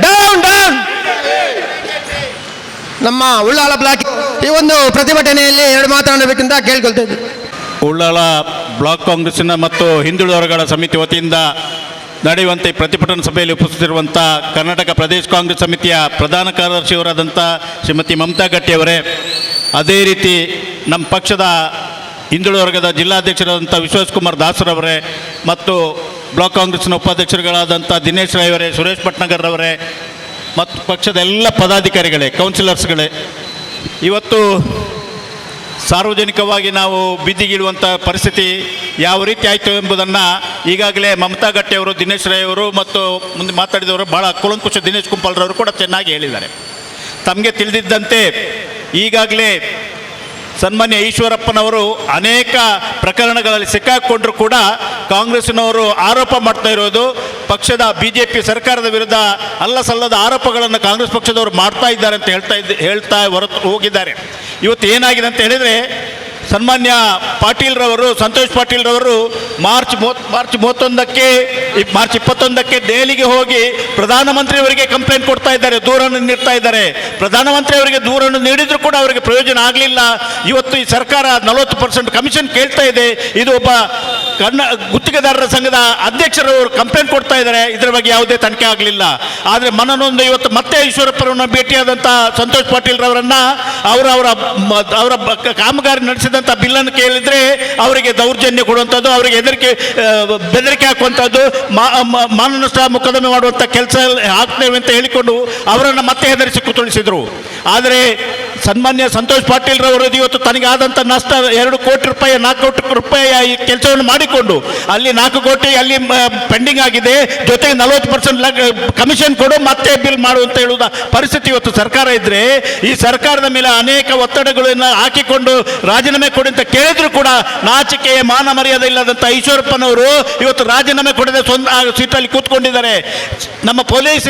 ಡೌನ್ ಡೌನ್. ನಮ್ಮ ಉಳ್ಳಾಲ ಬ್ಲಾಕ್ ಈ ಒಂದು ಪ್ರತಿಭಟನೆಯಲ್ಲಿ ಎರಡು ಮಾತನಾಡಬೇಕಂತ ಕೇಳ್ಕೊಳ್ತಾ ಇದ್ದೀವಿ. ಉಳ್ಳಾಲ ಬ್ಲಾಕ್ ಕಾಂಗ್ರೆಸ್ಸಿನ ಮತ್ತು ಹಿಂದುಳಿದ ವರ್ಗಗಳ ಸಮಿತಿ ವತಿಯಿಂದ ನಡೆಯುವಂತೆ ಪ್ರತಿಭಟನಾ ಸಭೆಯಲ್ಲಿ ಉಪಸ್ಥಿತಿರುವಂಥ ಕರ್ನಾಟಕ ಪ್ರದೇಶ ಕಾಂಗ್ರೆಸ್ ಸಮಿತಿಯ ಪ್ರಧಾನ ಕಾರ್ಯದರ್ಶಿಯವರಾದಂಥ ಶ್ರೀಮತಿ ಮಮತಾ ಗಟ್ಟಿಯವರೇ, ಅದೇ ರೀತಿ ನಮ್ಮ ಪಕ್ಷದ ಹಿಂದುಳಿದ ವರ್ಗದ ಜಿಲ್ಲಾಧ್ಯಕ್ಷರಾದಂಥ ವಿಶ್ವಾಸ್ ಕುಮಾರ್ ದಾಸರವರೇ ಮತ್ತು ಬ್ಲಾಕ್ ಕಾಂಗ್ರೆಸ್ನ ಉಪಾಧ್ಯಕ್ಷರುಗಳಾದಂಥ ದಿನೇಶ್ ರಾಯ್ ಅವರೇ, ಸುರೇಶ್ ಭಟ್ನಗರ್ ಅವರೇ ಮತ್ತು ಪಕ್ಷದ ಎಲ್ಲ ಪದಾಧಿಕಾರಿಗಳೇ, ಕೌನ್ಸಿಲರ್ಸ್ಗಳೇ, ಇವತ್ತು ಸಾರ್ವಜನಿಕವಾಗಿ ನಾವು ಬೀದಿಗಿಡುವಂಥ ಪರಿಸ್ಥಿತಿ ಯಾವ ರೀತಿ ಆಯಿತು ಎಂಬುದನ್ನು ಈಗಾಗಲೇ ಮಮತಾ ಗಟ್ಟಿಯವರು, ದಿನೇಶ್ ರಾಯ್ ಅವರು ಮತ್ತು ಮುಂದೆ ಮಾತಾಡಿದವರು ಭಾಳ ಕುಲಂಕುಷ ದಿನೇಶ್ ಕುಂಪಲ್ರವರು ಕೂಡ ಚೆನ್ನಾಗಿ ಹೇಳಿದ್ದಾರೆ. ತಮಗೆ ತಿಳಿದಿದ್ದಂತೆ ಈಗಾಗಲೇ ಸನ್ಮಾನ್ಯ ಈಶ್ವರಪ್ಪನವರು ಅನೇಕ ಪ್ರಕರಣಗಳಲ್ಲಿ ಸಿಕ್ಕಾಕೊಂಡ್ರು ಕೂಡ ಕಾಂಗ್ರೆಸ್ಸಿನವರು ಆರೋಪ ಮಾಡ್ತಾ ಇರೋದು ಪಕ್ಷದ BJP ಸರ್ಕಾರದ ವಿರುದ್ಧ ಅಲ್ಲಸಲ್ಲದ ಆರೋಪಗಳನ್ನು ಕಾಂಗ್ರೆಸ್ ಪಕ್ಷದವರು ಮಾಡ್ತಾ ಇದ್ದಾರೆ ಅಂತ ಹೇಳ್ತಾ ಹೊರತು ಹೋಗಿದ್ದಾರೆ. ಇವತ್ತು ಏನಾಗಿದೆ ಅಂತ ಹೇಳಿದರೆ, ಸನ್ಮಾನ್ಯ ಪಾಟೀಲ್ರವರು, ಸಂತೋಷ್ ಪಾಟೀಲ್ರವರು ಮಾರ್ಚ್ 21ಕ್ಕೆ ದೆಹಲಿಗೆ ಹೋಗಿ ಪ್ರಧಾನಮಂತ್ರಿಯವರಿಗೆ ಕಂಪ್ಲೇಂಟ್ ಕೊಡ್ತಾ ಇದ್ದಾರೆ, ದೂರನ್ನು ನೀಡ್ತಾ ಇದ್ದಾರೆ. ಪ್ರಧಾನಮಂತ್ರಿಯವರಿಗೆ ದೂರನ್ನು ನೀಡಿದರೂ ಕೂಡ ಅವರಿಗೆ ಪ್ರಯೋಜನ ಆಗಲಿಲ್ಲ. ಇವತ್ತು ಈ ಸರ್ಕಾರ 40% ಕಮಿಷನ್ ಕೇಳ್ತಾ ಇದೆ. ಇದು ಒಬ್ಬ ಗುತ್ತಿಗೆದಾರರ ಸಂಘದ ಅಧ್ಯಕ್ಷರವರು ಕಂಪ್ಲೇಂಟ್ ಕೊಡ್ತಾ ಇದ್ದಾರೆ, ಇದರ ಬಗ್ಗೆ ಯಾವುದೇ ತನಿಖೆ ಆಗಲಿಲ್ಲ. ಆದರೆ ಮನನೊಂದು ಇವತ್ತು ಮತ್ತೆ ಈಶ್ವರಪ್ಪರನ್ನ ಭೇಟಿಯಾದಂಥ ಸಂತೋಷ್ ಪಾಟೀಲ್ರವರನ್ನು ಅವರ ಕಾಮಗಾರಿ ನಡೆಸಿದಂಥ ಬಿಲ್ಲನ್ನು ಕೇಳಿದರೆ ಅವರಿಗೆ ದೌರ್ಜನ್ಯ ಕೊಡುವಂಥದ್ದು, ಅವರಿಗೆ ಬೆದರಿಕೆ ಹಾಕುವಂಥದ್ದು, ಮಾನನಷ್ಟ ಮೊಕದ್ದಮೆ ಮಾಡುವಂಥ ಕೆಲಸ ಆಗ್ತೇವೆ ಅಂತ ಹೇಳಿಕೊಂಡು ಅವರನ್ನು ಮತ್ತೆ ಹೆದರಿಸಿ ಕುತುಳಿಸಿದರು. ಆದರೆ ಸನ್ಮಾನ್ಯ ಸಂತೋಷ್ ಪಾಟೀಲ್ರವರು ಇವತ್ತು ತನಗಾದಂಥ ನಷ್ಟ 2 ಕೋಟಿ ರೂಪಾಯಿ 4 ಕೋಟಿ ರೂಪಾಯಿ ಈ ಕೆಲಸವನ್ನು ಮಾಡಿಕೊಂಡು ಅಲ್ಲಿ 4 ಕೋಟಿ ಅಲ್ಲಿ ಪೆಂಡಿಂಗ್ ಆಗಿದೆ, ಜೊತೆಗೆ 40% ಕಮಿಷನ್ ಕೊಡು ಮತ್ತೆ ಬಿಲ್ ಮಾಡು ಅಂತ ಹೇಳುವ ಪರಿಸ್ಥಿತಿ ಇವತ್ತು ಸರ್ಕಾರ ಇದ್ದರೆ, ಈ ಸರ್ಕಾರದ ಮೇಲೆ ಅನೇಕ ಒತ್ತಡಗಳನ್ನು ಹಾಕಿಕೊಂಡು ರಾಜೀನಾಮೆ ಕೊಡಿ ಅಂತ ಕೇಳಿದ್ರು ಕೂಡ ನಾಚಿಕೆಯ ಮಾನ ಮರ್ಯಾದೆ ಇಲ್ಲದಂಥ ಈಶ್ವರಪ್ಪನವರು ಇವತ್ತು ರಾಜೀನಾಮೆ ಕೊಡದೆ ಸ್ವಂತ ಸೀಟಲ್ಲಿ ಕೂತ್ಕೊಂಡಿದ್ದಾರೆ. ನಮ್ಮ ಪೊಲೀಸ್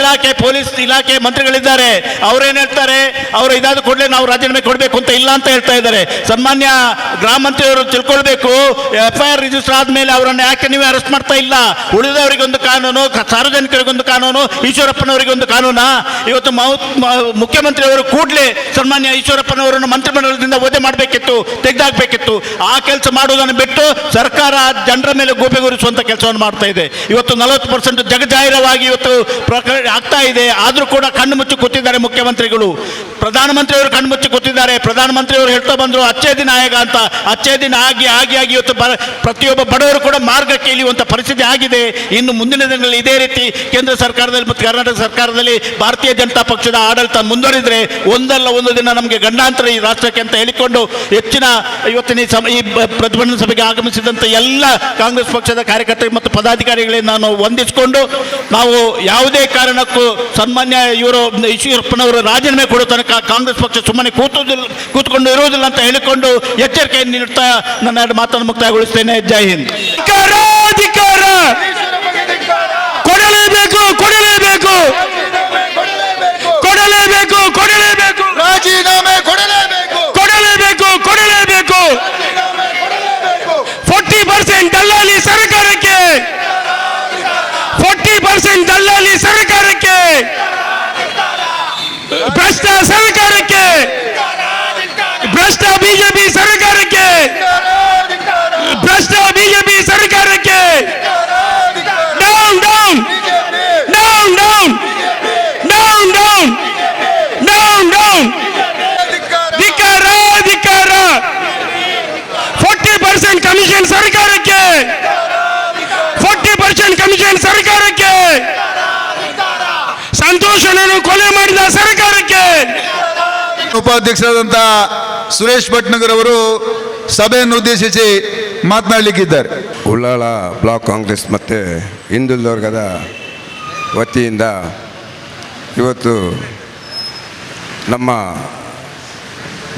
ಇಲಾಖೆ ಮಂತ್ರಿಗಳಿದ್ದಾರೆ, ಅವರೇನು ಹೇಳ್ತಾರೆ, ಅವರು ಇದಾದ ಕೂಡಲೇ ನಾವು ರಾಜೀನಾಮೆ ಕೊಡಬೇಕು ಅಂತ ಇಲ್ಲ ಅಂತ ಹೇಳ್ತಾ ಇದ್ದಾರೆ. ಸನ್ಮಾನ್ಯ ಗೃಹ ಮಂತ್ರಿಯವರು ತಿಳ್ಕೊಳ್ಬೇಕು, FIR ರಿಜಿಸ್ಟರ್ ಆದಮೇಲೆ ಅವರನ್ನು ಯಾಕೆ ನೀವು ಅರೆಸ್ಟ್ ಮಾಡ್ತಾ ಇಲ್ಲ? ಉಳಿದವರಿಗೊಂದು ಕಾನೂನು, ಸಾರ್ವಜನಿಕರಿಗೊಂದು ಕಾನೂನು, ಈಶ್ವರಪ್ಪನವರಿಗೊಂದು ಕಾನೂನಾ? ಇವತ್ತು ಮುಖ್ಯಮಂತ್ರಿಯವರು ಕೂಡಲೇ ಸನ್ಮಾನ್ಯ ಈಶ್ವರಪ್ಪನವರನ್ನು ಮಂತ್ರಿಮಂಡಲದಿಂದ ವಜಾ ಮಾಡಬೇಕಿತ್ತು, ತೆಗೆದಾಕಬೇಕಿತ್ತು. ಆ ಕೆಲಸ ಮಾಡುವುದನ್ನು ಬಿಟ್ಟು ಸರ್ಕಾರ ಜನರ ಮೇಲೆ ಗೋಪೆಗೂರಿಸುವಂಥ ಕೆಲಸವನ್ನು ಮಾಡ್ತಾ ಇದೆ. ಇವತ್ತು 40% ಜಗಜಾಹಿರವಾಗಿ ಇವತ್ತು ಆಗ್ತಾ ಇದೆ. ಆದರೂ ಕೂಡ ಕಣ್ಣು ಮುಚ್ಚಿ ಕೂತಿದ್ದಾರೆ ಮುಖ್ಯಮಂತ್ರಿಗಳು. ಪ್ರಧಾನಮಂತ್ರಿಯವರು ಕಣ್ಣು ಮುಚ್ಚಿ ಕೂತಿದ್ದಾರೆ. ಪ್ರಧಾನಮಂತ್ರಿಯವರು ಹೇಳ್ತಾ ಬಂದರು ಅಚ್ಚೇ ದಿನ ಆಗ ಅಂತ. ಅಚ್ಚೇ ದಿನ ಆಗಿ ಇವತ್ತು ಪ್ರತಿಯೊಬ್ಬ ಬಡವರು ಕೂಡ ಮಾರ್ಗಕ್ಕೆ ಇಳಿಯುವಂಥ ಪರಿಸ್ಥಿತಿ ಆಗಿದೆ. ಇನ್ನು ಮುಂದಿನ ದಿನಗಳಲ್ಲಿ ಇದೇ ರೀತಿ ಕೇಂದ್ರ ಸರ್ಕಾರದಲ್ಲಿ ಮತ್ತು ಕರ್ನಾಟಕ ಸರ್ಕಾರದಲ್ಲಿ ಭಾರತೀಯ ಜನತಾ ಪಕ್ಷದ ಆಡಳಿತ ಮುಂದುವರಿದರೆ ಒಂದಲ್ಲ ಒಂದು ದಿನ ನಮಗೆ ಗಂಡಾಂತರ ಈ ರಾಷ್ಟ್ರಕ್ಕೆ ಅಂತ ಹೇಳಿಕೊಂಡು ಹೆಚ್ಚಿನ ಇವತ್ತಿನ ಈ ಪ್ರತಿಭಟನಾ ಸಭೆಗೆ ಆಗಮಿಸಿದಂಥ ಎಲ್ಲ ಕಾಂಗ್ರೆಸ್ ಪಕ್ಷದ ಕಾರ್ಯಕರ್ತರು ಮತ್ತು ಪದಾಧಿಕಾರಿಗಳಿಗೆ ನಾನು ವಂದಿಸಿಕೊಂಡು, ನಾವು ಯಾವುದೇ ಕಾರಣಕ್ಕೂ ಸನ್ಮಾನ್ಯ ಈಶ್ವರಪ್ಪನವರು ರಾಜೀನಾಮೆ ಕೊಡೋ ತನಕ ಕಾಂಗ್ರೆಸ್ ಪಕ್ಷ ಸುಮ್ಮನೆ ಕೂತ್ಕೊಂಡು ಇರುವುದಿಲ್ಲ ಅಂತ ಹೇಳಿಕೊಂಡು ಎಚ್ಚರಿಕೆಯನ್ನು ನೀಡುತ್ತಾ ನನ್ನ ಮಾತನ್ನು ಮುಕ್ತಾಯಗೊಳಿಸ್ತೇನೆ. ಜೈ ಹಿಂದ್. ಅಧಿಕಾರ ಕೊಡಲೇಬೇಕು ಕೊಡಲೇಬೇಕು ಕೊಡಲೇಬೇಕು ಕೊಡಲೇಬೇಕು ರಾಜೀನಾಮೆ ಕೊಡಲೇಬೇಕು. ಸರ್ಕಾರಕ್ಕೆ, ಭ್ರಷ್ಟ ಬಿಜೆಪಿ ಸರ್ಕಾರಕ್ಕೆ, ಭ್ರಷ್ಟ ಬಿಜೆಪಿ ಸರ್ಕಾರಕ್ಕೆ, down down down down down down down down, ಧಿಕ್ಕಾರ ಧಿಕ್ಕಾರ. 40% ಕಮಿಷನ್ ಸರ್ಕಾರಕ್ಕೆ, 40% ಕಮಿಷನ್ ಸರ್ಕಾರಕ್ಕೆ, ಸಂತೋಷನನ್ನು ಕೊಲೆ ಮಾಡಿದ ಸರ್ಕಾರಕ್ಕೆ. ಉಪಾಧ್ಯಕ್ಷರಾದಂಥ ಸುರೇಶ್ ಭಟ್ನಗರ್ ಅವರು ಸಭೆಯನ್ನು ಉದ್ದೇಶಿಸಿ ಮಾತನಾಡಲಿಕ್ಕಿದ್ದಾರೆ. ಉಳ್ಳಾಳ ಬ್ಲಾಕ್ ಕಾಂಗ್ರೆಸ್ ಮತ್ತು ಹಿಂದುಳಿದ ವರ್ಗದ ವತಿಯಿಂದ ಇವತ್ತು ನಮ್ಮ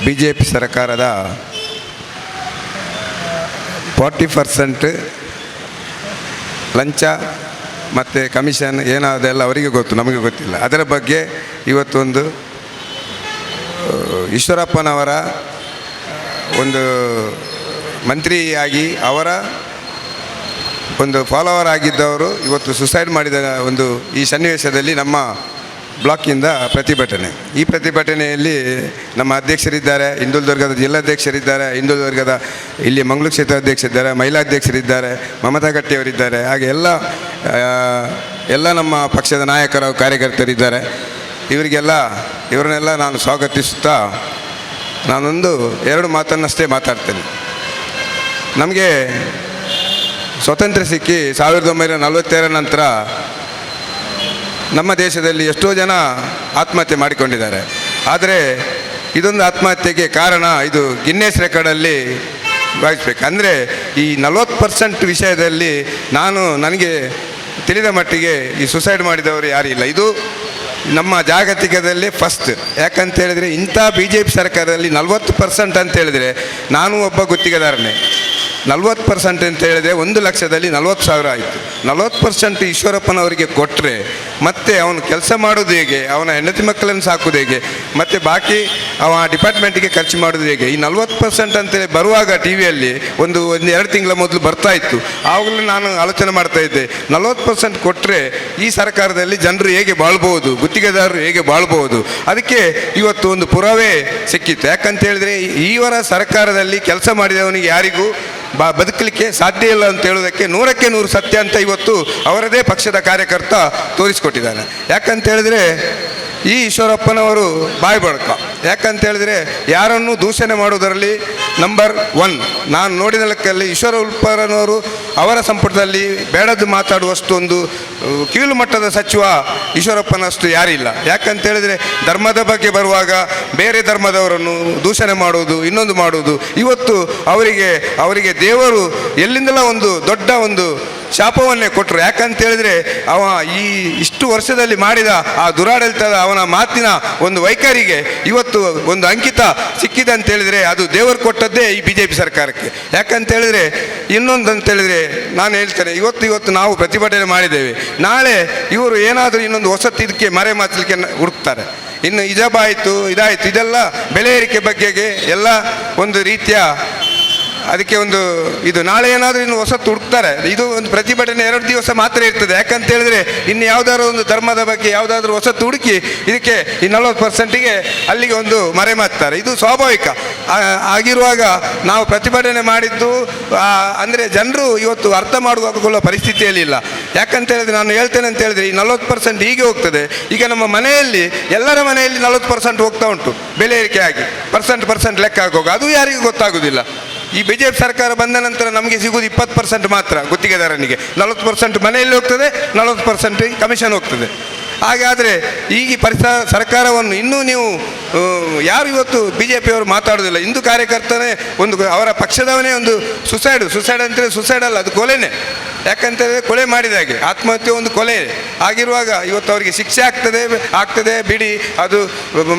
ಬಿ ಜೆ ಪಿ ಸರ್ಕಾರದ 40% ಲಂಚ ಮತ್ತು ಕಮಿಷನ್ ಏನಾದೆಲ್ಲ ಅವರಿಗೆ ಗೊತ್ತು, ನಮಗೆ ಗೊತ್ತಿಲ್ಲ. ಅದರ ಬಗ್ಗೆ ಇವತ್ತೊಂದು ಈಶ್ವರಪ್ಪನವರ ಒಂದು ಮಂತ್ರಿಯಾಗಿ ಅವರ ಒಂದು ಫಾಲೋವರ್ ಆಗಿದ್ದವರು ಇವತ್ತು ಸುಸೈಡ್ ಮಾಡಿದ ಒಂದು ಈ ಸನ್ನಿವೇಶದಲ್ಲಿ ನಮ್ಮ ಬ್ಲಾಕಿಂದ ಪ್ರತಿಭಟನೆ. ಈ ಪ್ರತಿಭಟನೆಯಲ್ಲಿ ನಮ್ಮ ಅಧ್ಯಕ್ಷರಿದ್ದಾರೆ, ಹಿಂದುಳಿದ ವರ್ಗದ ಜಿಲ್ಲಾಧ್ಯಕ್ಷರಿದ್ದಾರೆ, ಹಿಂದುಳಿದ ವರ್ಗದ ಇಲ್ಲಿ ಮಂಗಳೂರು ಕ್ಷೇತ್ರ ಅಧ್ಯಕ್ಷರಿದ್ದಾರೆ, ಮಹಿಳಾ ಅಧ್ಯಕ್ಷರಿದ್ದಾರೆ, ಮಮತಾ ಗಟ್ಟಿಯವರಿದ್ದಾರೆ, ಹಾಗೆ ಎಲ್ಲ ನಮ್ಮ ಪಕ್ಷದ ನಾಯಕರು ಕಾರ್ಯಕರ್ತರಿದ್ದಾರೆ. ಇವರನ್ನೆಲ್ಲ ನಾನು ಸ್ವಾಗತಿಸುತ್ತಾ ನಾನೊಂದು 2 ಮಾತನ್ನಷ್ಟೇ ಮಾತಾಡ್ತೇನೆ. ನಮಗೆ ಸ್ವಾತಂತ್ರ್ಯ ಸಿಕ್ಕಿ 1947 ನಂತರ ನಮ್ಮ ದೇಶದಲ್ಲಿ ಎಷ್ಟೋ ಜನ ಆತ್ಮಹತ್ಯೆ ಮಾಡಿಕೊಂಡಿದ್ದಾರೆ. ಆದರೆ ಇದೊಂದು ಆತ್ಮಹತ್ಯೆಗೆ ಕಾರಣ ಇದು ಗಿನ್ನೆಸ್ ರೆಕಾರ್ಡಲ್ಲಿ ಭಾವಿಸ್ಬೇಕು. ಅಂದರೆ ಈ 40% ವಿಷಯದಲ್ಲಿ ನನಗೆ ತಿಳಿದ ಮಟ್ಟಿಗೆ ಈ ಸುಸೈಡ್ ಮಾಡಿದವರು ಯಾರಿಲ್ಲ. ಇದು ನಮ್ಮ ಜಾಗತಿಕದಲ್ಲೇ ಫಸ್ಟ್. ಯಾಕಂತ ಹೇಳಿದರೆ ಇಂಥ ಬಿ ಜೆ ಪಿ ಸರ್ಕಾರದಲ್ಲಿ 40% ಅಂತ ಹೇಳಿದರೆ ನಾನು ಒಬ್ಬ ಗುತ್ತಿಗೆದಾರನೇ. 40% ಅಂತ ಹೇಳಿದರೆ 1,40,000 ಆಯಿತು. 40% ಈಶ್ವರಪ್ಪನವರಿಗೆ ಕೊಟ್ಟರೆ ಮತ್ತೆ ಅವನು ಕೆಲಸ ಮಾಡೋದು ಹೇಗೆ, ಅವನ ಹೆಂಡತಿ ಮಕ್ಕಳನ್ನು ಸಾಕೋದು ಹೇಗೆ, ಮತ್ತು ಬಾಕಿ ಅವ ಡಿಪಾರ್ಟ್ಮೆಂಟಿಗೆ ಖರ್ಚು ಮಾಡೋದು ಹೇಗೆ. ಈ 40% ಅಂತೇಳಿ ಬರುವಾಗ ಟಿ ವಿಯಲ್ಲಿ ಒಂದು 2 ತಿಂಗಳ ಮೊದಲು ಬರ್ತಾ ಇತ್ತು. ಆವಾಗಲೂ ನಾನು ಆಲೋಚನೆ ಮಾಡ್ತಾ ಇದ್ದೆ, 40% ಕೊಟ್ಟರೆ ಈ ಸರ್ಕಾರದಲ್ಲಿ ಜನರು ಹೇಗೆ ಬಾಳ್ಬೋದು, ಗುತ್ತಿಗೆದಾರರು ಹೇಗೆ ಬಾಳ್ಬೋದು. ಅದಕ್ಕೆ ಇವತ್ತು ಒಂದು ಪುರಾವೆ ಸಿಕ್ಕಿತ್ತು. ಯಾಕಂತ ಹೇಳಿದರೆ ಇವರ ಸರ್ಕಾರದಲ್ಲಿ ಕೆಲಸ ಮಾಡಿದವನಿಗೆ ಯಾರಿಗೂ ಬದುಕಲಿಕ್ಕೆ ಸಾಧ್ಯ ಇಲ್ಲ ಅಂತ ಹೇಳೋದಕ್ಕೆ 100ಕ್ಕೆ 100 ಸತ್ಯ ಅಂತ ಇವತ್ತು ಅವರದೇ ಪಕ್ಷದ ಕಾರ್ಯಕರ್ತ ತೋರಿಸಿಕೊಟ್ಟಿದ್ದಾನೆ. ಯಾಕಂತ ಹೇಳಿದರೆ ಈ ಈಶ್ವರಪ್ಪನವರು ಬಾಯಿ ಬಡ್ಕ. ಯಾಕಂತ ಹೇಳಿದರೆ ಯಾರನ್ನು ದೂಷಣೆ ಮಾಡೋದರಲ್ಲಿ ನಂಬರ್ 1. ನಾನು ನೋಡಿದ ಲೆಕ್ಕದಲ್ಲಿ ಈಶ್ವರಪ್ಪನವರು ಅವರ ಸಂಪುಟದಲ್ಲಿ ಬೇಡದ್ದು ಮಾತಾಡುವಷ್ಟು ಒಂದು ಕೀಳು ಮಟ್ಟದ ಸಚಿವ ಈಶ್ವರಪ್ಪನಷ್ಟು ಯಾರಿಲ್ಲ. ಯಾಕಂತ ಹೇಳಿದರೆ ಧರ್ಮದ ಬಗ್ಗೆ ಬರುವಾಗ ಬೇರೆ ಧರ್ಮದವರನ್ನು ದೂಷಣೆ ಮಾಡೋದು, ಇನ್ನೊಂದು ಮಾಡೋದು. ಇವತ್ತು ಅವರಿಗೆ ದೇವರು ಎಲ್ಲಿಂದಲೂ ಒಂದು ದೊಡ್ಡ ಒಂದು ಶಾಪವನ್ನೇ ಕೊಟ್ಟರು. ಯಾಕಂತ ಹೇಳಿದರೆ ಇಷ್ಟು ವರ್ಷದಲ್ಲಿ ಮಾಡಿದ ಆ ದುರಾಡಳಿತದ ಅವನ ಮಾತಿನ ಒಂದು ವೈಖರಿಗೆ ಇವತ್ತು ಒಂದು ಅಂಕಿತ ಸಿಕ್ಕಿದೆ ಅಂತ ಹೇಳಿದರೆ ಅದು ದೇವರು ಕೊಟ್ಟದ್ದೇ ಈ ಬಿ ಜೆ ಪಿ ಸರ್ಕಾರಕ್ಕೆ. ಯಾಕಂತ ಹೇಳಿದರೆ ಇನ್ನೊಂದು ಅಂತ ಹೇಳಿದರೆ ನಾನು ಹೇಳ್ತೇನೆ, ಇವತ್ತು ನಾವು ಪ್ರತಿಭಟನೆ ಮಾಡಿದ್ದೇವೆ, ನಾಳೆ ಇವರು ಏನಾದರೂ ಇನ್ನೊಂದು ಹೊಸತ್ತು ಇದಕ್ಕೆ ಮರೆ ಮಾಚಲಿಕ್ಕೆ ಹುಡುಕ್ತಾರೆ. ಇನ್ನು ಇಜಾಬ್ ಆಯಿತು, ಇದಾಯಿತು, ಇದೆಲ್ಲ ಬೆಲೆ ಏರಿಕೆ ಬಗ್ಗೆಗೆ ಎಲ್ಲ ಒಂದು ರೀತಿಯ ಅದಕ್ಕೆ ಇದು ನಾಳೆ ಏನಾದರೂ ಇನ್ನು ಹೊಸತ್ತು ಹುಡುಕ್ತಾರೆ. ಇದು ಒಂದು ಪ್ರತಿಭಟನೆ 2 ದಿವಸ ಮಾತ್ರ ಇರ್ತದೆ. ಯಾಕಂತ ಹೇಳಿದರೆ ಇನ್ನು ಯಾವುದಾದ್ರು ಒಂದು ಧರ್ಮದ ಬಗ್ಗೆ ಯಾವುದಾದ್ರೂ ಹೊಸತ್ತು ಹುಡುಕಿ ಇದಕ್ಕೆ ಈ 40%ಗೆ ಅಲ್ಲಿಗೆ ಒಂದು ಮರೆಮಾಚ್ತಾರೆ. ಇದು ಸ್ವಾಭಾವಿಕ. ಆಗಿರುವಾಗ ನಾವು ಪ್ರತಿಭಟನೆ ಮಾಡಿದ್ದು ಅಂದರೆ ಜನರು ಇವತ್ತು ಅರ್ಥ ಮಾಡುವ ಪರಿಸ್ಥಿತಿಯಲ್ಲಿ ಇಲ್ಲ. ಯಾಕಂತ ಹೇಳಿದರೆ ನಾನು ಹೇಳ್ತೇನೆ ಅಂತ ಹೇಳಿದರೆ ಈ 40% ಹೀಗೆ ಹೋಗ್ತದೆ. ಈಗ ನಮ್ಮ ಮನೆಯಲ್ಲಿ ಎಲ್ಲರ ಮನೆಯಲ್ಲಿ 40% ಹೋಗ್ತಾ ಉಂಟು ಬೆಲೆ ಏರಿಕೆ ಆಗಿ, ಪರ್ಸೆಂಟ್ ಲೆಕ್ಕ ಆಗೋಗ ಅದು ಯಾರಿಗೂ ಗೊತ್ತಾಗೋದಿಲ್ಲ. ಈ ಬಿ ಜೆ ಪಿ ಸರ್ಕಾರ ಬಂದ ನಂತರ ನಮಗೆ ಸಿಗೋದು 20% ಮಾತ್ರ ಗುತ್ತಿಗೆದಾರನಿಗೆ. 40% ಮನೆಯಲ್ಲಿ ಹೋಗ್ತದೆ, 40% ಕಮಿಷನ್ ಹೋಗ್ತದೆ. ಹಾಗಾದರೆ ಈಗ ಸರ್ಕಾರವನ್ನು ಇನ್ನೂ ನೀವು ಯಾರು ಇವತ್ತು ಬಿ ಜೆ ಪಿಯವರು ಮಾತಾಡೋದಿಲ್ಲ. ಹಿಂದೂ ಕಾರ್ಯಕರ್ತನೇ ಅವರ ಪಕ್ಷದವನೇ ಒಂದು ಸುಸೈಡ್ ಅಂತೇಳಿ ಸುಸೈಡ್ ಅಲ್ಲ, ಅದು ಕೊಲೆನೇ. ಯಾಕಂತೇಳಿದ್ರೆ ಕೊಲೆ ಮಾಡಿದ ಹಾಗೆ, ಆತ್ಮಹತ್ಯೆ ಒಂದು ಕೊಲೆ. ಆಗಿರುವಾಗ ಇವತ್ತು ಅವರಿಗೆ ಶಿಕ್ಷೆ ಆಗ್ತದೆ ಬಿಡಿ, ಅದು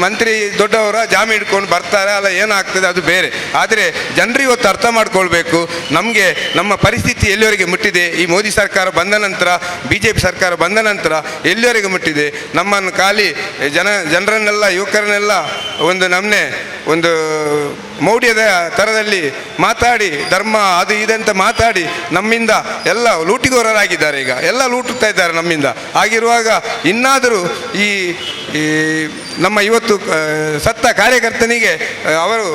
ಮಂತ್ರಿ ದೊಡ್ಡವರ ಜಾಮೀನು ಹಿಡ್ಕೊಂಡು ಬರ್ತಾರೆ ಅಲ್ಲ, ಏನಾಗ್ತದೆ ಅದು ಬೇರೆ. ಆದರೆ ಜನರು ಇವತ್ತು ಅರ್ಥ ಮಾಡ್ಕೊಳ್ಬೇಕು, ನಮಗೆ ನಮ್ಮ ಪರಿಸ್ಥಿತಿ ಎಲ್ಲಿವರೆಗೆ ಮುಟ್ಟಿದೆ. ಈ ಮೋದಿ ಸರ್ಕಾರ ಬಂದ ನಂತರ, ಬಿ ಜೆ ಪಿ ಸರ್ಕಾರ ಬಂದ ನಂತರ ಎಲ್ಲಿವರೆಗೆ ಮುಟ್ಟಿದೆ. ನಮ್ಮನ್ನು ಖಾಲಿ ಜನರನ್ನೆಲ್ಲ ಯುವಕರನ್ನೆಲ್ಲ ಒಂದು ಮೌಢ್ಯದ ಥರದಲ್ಲಿ ಮಾತಾಡಿ ಧರ್ಮ ಅದು ಇದಂತ ಮಾತಾಡಿ ನಮ್ಮಿಂದ ಎಲ್ಲ ಲೂಟಿಗೋರರಾಗಿದ್ದಾರೆ. ಈಗ ಎಲ್ಲ ಲೂಟುತ್ತಾ ಇದ್ದಾರೆ ನಮ್ಮಿಂದ. ಆಗಿರುವಾಗ ಇನ್ನಾದರೂ ಈ ನಮ್ಮ ಇವತ್ತು ಸತ್ತ ಕಾರ್ಯಕರ್ತನಿಗೆ ಅವರು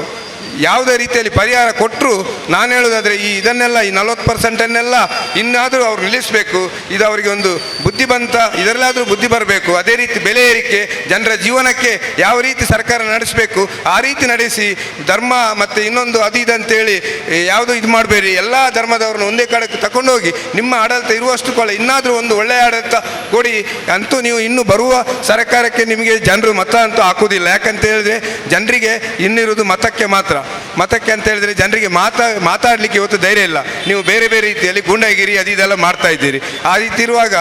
ಯಾವುದೇ ರೀತಿಯಲ್ಲಿ ಪರಿಹಾರ ಕೊಟ್ಟರು, ನಾನು ಹೇಳೋದಾದರೆ ಇದನ್ನೆಲ್ಲ ಈ 40%ಅನ್ನೆಲ್ಲ ಇನ್ನಾದರೂ ಅವ್ರು ನಿಲ್ಲಿಸಬೇಕು. ಇದು ಅವರಿಗೆ ಒಂದು ಬುದ್ಧಿ ಬಂತ, ಇದರಲ್ಲಾದರೂ ಬುದ್ಧಿ ಬರಬೇಕು. ಅದೇ ರೀತಿ ಬೆಲೆ ಏರಿಕೆ, ಜನರ ಜೀವನಕ್ಕೆ ಯಾವ ರೀತಿ ಸರ್ಕಾರ ನಡೆಸಬೇಕು ಆ ರೀತಿ ನಡೆಸಿ, ಧರ್ಮ ಮತ್ತು ಇನ್ನೊಂದು ಅದು ಇದಂತೇಳಿ ಯಾವುದು ಇದು ಮಾಡಬೇಡಿ. ಎಲ್ಲ ಧರ್ಮದವ್ರನ್ನ ಒಂದೇ ಕಡೆಗೆ ತಗೊಂಡೋಗಿ ನಿಮ್ಮ ಆಡಳಿತ ಇರುವಷ್ಟು ಕಾಲ ಇನ್ನಾದರೂ ಒಂದು ಒಳ್ಳೆಯ ಆಡಳಿತ ಕೊಡಿ. ಅಂತೂ ನೀವು ಇನ್ನು ಬರುವ ಸರ್ಕಾರಕ್ಕೆ ನಿಮಗೆ ಜನರು ಮತ ಅಂತೂ ಹಾಕುವುದಿಲ್ಲ. ಯಾಕಂತ ಹೇಳಿದ್ರೆ ಜನರಿಗೆ ಇನ್ನಿರುವುದು ಮತಕ್ಕೆ ಮಾತ್ರ. ಮತಕ್ಕೆ ಅಂತ ಹೇಳಿದ್ರೆ ಜನರಿಗೆ ಮಾತಾಡಲಿಕ್ಕೆ ಇವತ್ತು ಧೈರ್ಯ ಇಲ್ಲ. ನೀವು ಬೇರೆ ಬೇರೆ ರೀತಿಯಲ್ಲಿ ಗೂಂಡಾಗಿರಿ ಅದು ಇದೆಲ್ಲ ಮಾಡ್ತಾ ಇದ್ದೀರಿ. ಆ ರೀತಿ ಇರುವಾಗ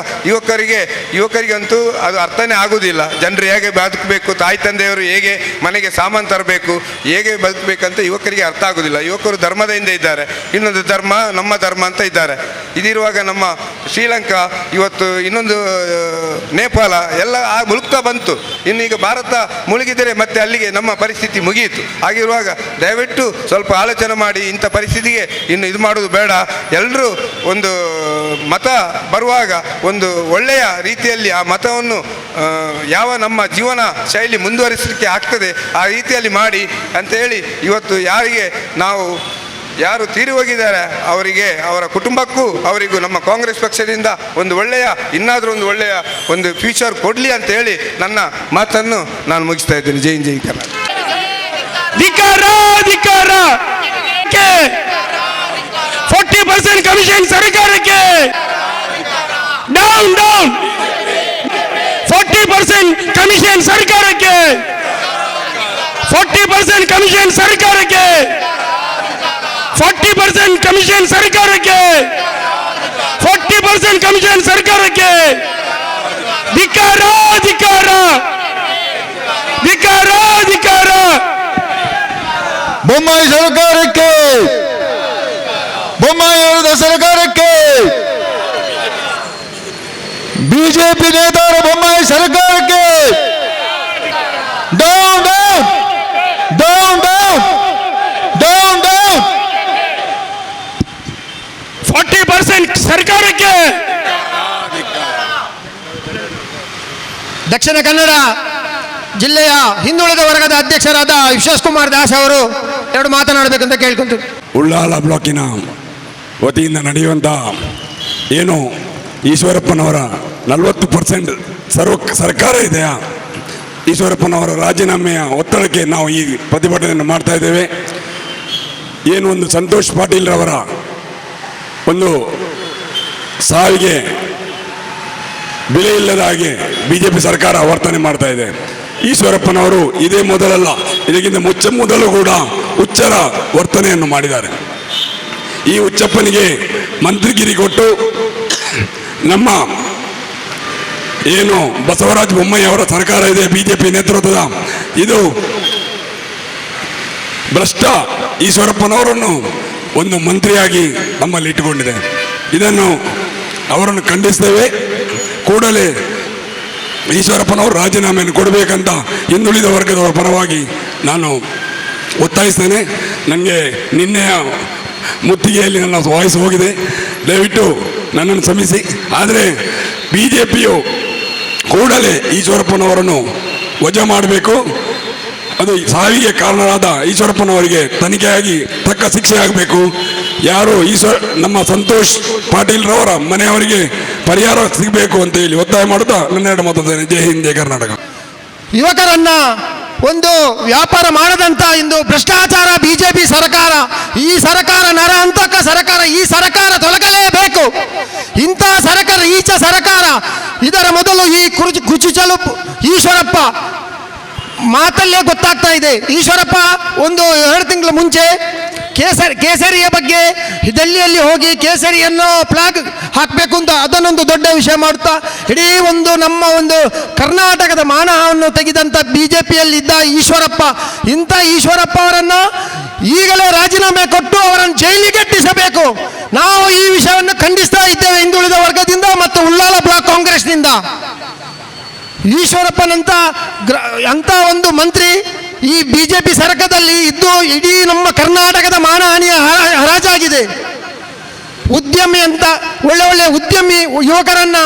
ಯುವಕರಿಗಂತೂ ಅದು ಅರ್ಥನೇ ಆಗುವುದಿಲ್ಲ. ಜನರು ಹೇಗೆ ಬದುಕಬೇಕು, ತಾಯಿ ತಂದೆಯವರು ಹೇಗೆ ಮನೆಗೆ ಸಾಮಾನು ತರಬೇಕು, ಹೇಗೆ ಬದುಕಬೇಕಂತ ಯುವಕರಿಗೆ ಅರ್ಥ ಆಗುವುದಿಲ್ಲ. ಯುವಕರು ಧರ್ಮದ ಹಿಂದೆ ಇದ್ದಾರೆ, ಇನ್ನೊಂದು ಧರ್ಮ ನಮ್ಮ ಧರ್ಮ ಅಂತ ಇದ್ದಾರೆ. ಇದಿರುವಾಗ ನಮ್ಮ ಶ್ರೀಲಂಕಾ, ಇವತ್ತು ಇನ್ನೊಂದು ನೇಪಾಳ ಎಲ್ಲ ಮುಳುಗ್ತಾ ಬಂತು. ಇನ್ನೀಗ ಭಾರತ ಮುಳುಗಿದರೆ ಮತ್ತೆ ಅಲ್ಲಿಗೆ ನಮ್ಮ ಪರಿಸ್ಥಿತಿ ಮುಗಿಯಿತು. ಆಗಿರುವಾಗ ದಯವಿಟ್ಟು ಸ್ವಲ್ಪ ಆಲೋಚನೆ ಮಾಡಿ, ಇಂಥ ಪರಿಸ್ಥಿತಿಗೆ ಇನ್ನು ಇದು ಮಾಡೋದು ಬೇಡ. ಎಲ್ಲರೂ ಒಂದು ಮತ ಬರುವಾಗ ಒಂದು ಒಳ್ಳೆಯ ರೀತಿಯಲ್ಲಿ ಆ ಮತವನ್ನು ಯಾವ ನಮ್ಮ ಜೀವನ ಶೈಲಿ ಮುಂದುವರಿಸಲಿಕ್ಕೆ ಆಗ್ತದೆ ಆ ರೀತಿಯಲ್ಲಿ ಮಾಡಿ ಅಂತ ಹೇಳಿ, ಇವತ್ತು ಯಾರು ತೀರಿ ಹೋಗಿದ್ದಾರೆ ಅವರಿಗೆ, ಅವರ ಕುಟುಂಬಕ್ಕೂ ಅವರಿಗೂ ನಮ್ಮ ಕಾಂಗ್ರೆಸ್ ಪಕ್ಷದಿಂದ ಇನ್ನಾದರೂ ಒಂದು ಒಳ್ಳೆಯ ಒಂದು ಫ್ಯೂಚರ್ ಕೊಡಲಿ ಅಂತ ಹೇಳಿ ನನ್ನ ಮಾತನ್ನು ನಾನು ಮುಗಿಸ್ತಾ ಇದ್ದೇನೆ. ಜೈ ಜೈ ಕರ್ನಾಟಕ. ಧಿಕ್ಕಾರ ಧಿಕ್ಕಾರ. 40% ಕಮಿಷನ್ ಸರ್ಕಾರಕ್ಕೆ. Down down. 40% ಕಮಿಷನ್ ಸರ್ಕಾರಕ್ಕೆ. 40% ಕಮಿಷನ್ ಸರ್ಕಾರಕ್ಕೆ. 40% ಕಮಿಷನ್ ಸರ್ಕಾರಕ್ಕೆ. 40% ಕಮಿಷನ್ ಸರ್ಕಾರಕ್ಕೆ. ಧಿಕ್ಕಾರ ಧಿಕ್ಕಾರ. ಧಿಕ್ಕಾರ ಧಿಕ್ಕಾರ. ಬೊಮ್ಮಾಯಿ ಸರ್ಕಾರಕ್ಕೆ, ಬೊಮ್ಮಾಯಿ ಅವರ ಸರ್ಕಾರಕ್ಕೆ, ಬಿಜೆಪಿ ನೇತಾರ ಬೊಮ್ಮಾಯಿ ಸರ್ಕಾರಕ್ಕೆ. Down down down down down down. 40% ಸರ್ಕಾರಕ್ಕೆ. ದಕ್ಷಿಣ ಕನ್ನಡ ಜಿಲ್ಲೆಯ ಹಿಂದುಳಿದ ವರ್ಗದ ಅಧ್ಯಕ್ಷರಾದ ವಿಶ್ವಾಸ್ ಕುಮಾರ್ ದಾಸ್ ಅವರು ಎರಡು ಮಾತನಾಡಬೇಕಂತ ಕೇಳ್ಕೊಂತೀವಿ. ಉಳ್ಳಾಲ ಬ್ಲಾಕಿನ ವತಿಯಿಂದ ನಡೆಯುವಂಥ ಏನು ಈಶ್ವರಪ್ಪನವರ 40% ಸರ್ಕಾರ ಇದೆಯಾ, ಈಶ್ವರಪ್ಪನವರ ರಾಜೀನಾಮೆಯ ಒತ್ತಡಕ್ಕೆ ನಾವು ಈ ಪ್ರತಿಭಟನೆಯನ್ನು ಮಾಡ್ತಾ ಇದ್ದೇವೆ. ಏನು ಒಂದು ಸಂತೋಷ್ ಪಾಟೀಲ್ ರವರ ಒಂದು ಸಾವಿಗೆ ಬೆಲೆ ಇಲ್ಲದ ಹಾಗೆ ಬಿಜೆಪಿ ಸರ್ಕಾರ ವರ್ತನೆ ಮಾಡ್ತಾ ಇದೆ. ಈಶ್ವರಪ್ಪನವರು ಇದೇ ಮೊದಲಲ್ಲ, ಇದಕ್ಕಿಂತ ಮೊದಲು ಕೂಡ ಹುಚ್ಚರ ವರ್ತನೆಯನ್ನು ಮಾಡಿದ್ದಾರೆ. ಈ ಹುಚ್ಚಪ್ಪನಿಗೆ ಮಂತ್ರಿಗಿರಿ ಕೊಟ್ಟು ನಮ್ಮ ಏನು ಬಸವರಾಜ ಬೊಮ್ಮಾಯಿ ಅವರ ಸರ್ಕಾರ ಇದೆ, ಬಿಜೆಪಿ ನೇತೃತ್ವದ, ಇದು ಭ್ರಷ್ಟ ಈಶ್ವರಪ್ಪನವರನ್ನು ಒಂದು ಮಂತ್ರಿಯಾಗಿ ನಮ್ಮಲ್ಲಿ ಇಟ್ಟುಕೊಂಡಿದೆ. ಇದನ್ನು ಅವರನ್ನು ಖಂಡಿಸ್ತೇವೆ. ಕೂಡಲೇ ಈಶ್ವರಪ್ಪನವರು ರಾಜೀನಾಮೆಯನ್ನು ಕೊಡಬೇಕಂತ ಹಿಂದುಳಿದ ವರ್ಗದವರ ಪರವಾಗಿ ನಾನು ಒತ್ತಾಯಿಸ್ತೇನೆ. ನನಗೆ ನಿನ್ನೆಯ ಮುತ್ತಿಗೆಯಲ್ಲಿ ನನ್ನ ವಾಯ್ಸ್ ಹೋಗಿದೆ, ದಯವಿಟ್ಟು ನನ್ನನ್ನು ಕ್ಷಮಿಸಿ. ಆದರೆ ಬಿಜೆಪಿಯು ಕೂಡಲೇ ಈಶ್ವರಪ್ಪನವರನ್ನು ವಜಾ ಮಾಡಬೇಕು. ಅದು ಸಾವಿಗೆ ಕಾರಣರಾದ ಈಶ್ವರಪ್ಪನವರಿಗೆ ತನಿಖೆಯಾಗಿ ತಕ್ಕ ಶಿಕ್ಷೆ ಆಗಬೇಕು. ಯಾರು ನಮ್ಮ ಸಂತೋಷ್ ಪಾಟೀಲ್ ರವರ ಮನೆಯವರಿಗೆ ಪರಿಹಾರ ಸಿಗಬೇಕು ಅಂತ ಹೇಳಿ ಒತ್ತಾಯ ಮಾಡುತ್ತಾ ನನ್ನೆರಡು ಮಾತಾಡ್ತೇನೆ. ಜೈ ಹಿಂದ್, ಜೈ ಕರ್ನಾಟಕ. ಯುವಕರನ್ನ ಒಂದು ವ್ಯಾಪಾರ ಮಾಡದಂತ ಇಂದು ಭ್ರಷ್ಟಾಚಾರ ಬಿಜೆಪಿ ಸರ್ಕಾರ, ಈ ಸರ್ಕಾರ ನರಹಂತಕ ಸರ್ಕಾರ, ಈ ಸರ್ಕಾರ ತೊಲಗಲೇಬೇಕು. ಇಂಥ ಸರ್ಕಾರ, ಈಚ ಸರ್ಕಾರ, ಇದರ ಮೊದಲು ಈ ಕುಚುಚಲು ಈಶ್ವರಪ್ಪ ಮಾತಲ್ಲೇ ಗೊತ್ತಾಗ್ತಾ ಇದೆ. ಈಶ್ವರಪ್ಪ ಒಂದು 2 ತಿಂಗಳ ಮುಂಚೆ ಕೇಸರಿಯ ಬಗ್ಗೆ ಡೆಲ್ಲಿಯಲ್ಲಿ ಹೋಗಿ ಕೇಸರಿಯನ್ನು ಫ್ಲಾಗ್ ಹಾಕಬೇಕು ಅಂತ ಅದನ್ನೊಂದು ದೊಡ್ಡ ವಿಷಯ ಮಾಡುತ್ತಾ ಇಡೀ ನಮ್ಮ ಕರ್ನಾಟಕದ ಮಾನವನ್ನು ತೆಗೆದಂಥ ಬಿಜೆಪಿಯಲ್ಲಿದ್ದ ಈಶ್ವರಪ್ಪ, ಇಂಥ ಈಶ್ವರಪ್ಪ ಅವರನ್ನು ಈಗಲೇ ರಾಜೀನಾಮೆ ಕೊಟ್ಟು ಅವರನ್ನು ಜೈಲಿಗೆಟ್ಟಿಸಬೇಕು. ನಾವು ಈ ವಿಷಯವನ್ನು ಖಂಡಿಸ್ತಾ ಇದ್ದೇವೆ ಹಿಂದುಳಿದ ವರ್ಗದಿಂದ ಮತ್ತು ಉಳ್ಳಾಲ ಬ್ಲಾಕ್ ಕಾಂಗ್ರೆಸ್ನಿಂದ. ಈಶ್ವರಪ್ಪನಂತ ಅಂತ ಒಂದು ಮಂತ್ರಿ ಈ ಬಿಜೆಪಿ ಸರ್ಕಾರದಲ್ಲಿ ಇದ್ದು ಇಡೀ ನಮ್ಮ ಕರ್ನಾಟಕದ ಮಾನಹಾನಿಯ ಹರಾಜಾಗಿದೆ. ಉದ್ಯಮಿ ಅಂತ ಒಳ್ಳೆ ಒಳ್ಳೆ ಉದ್ಯಮಿ ಯುವಕರನ್ನ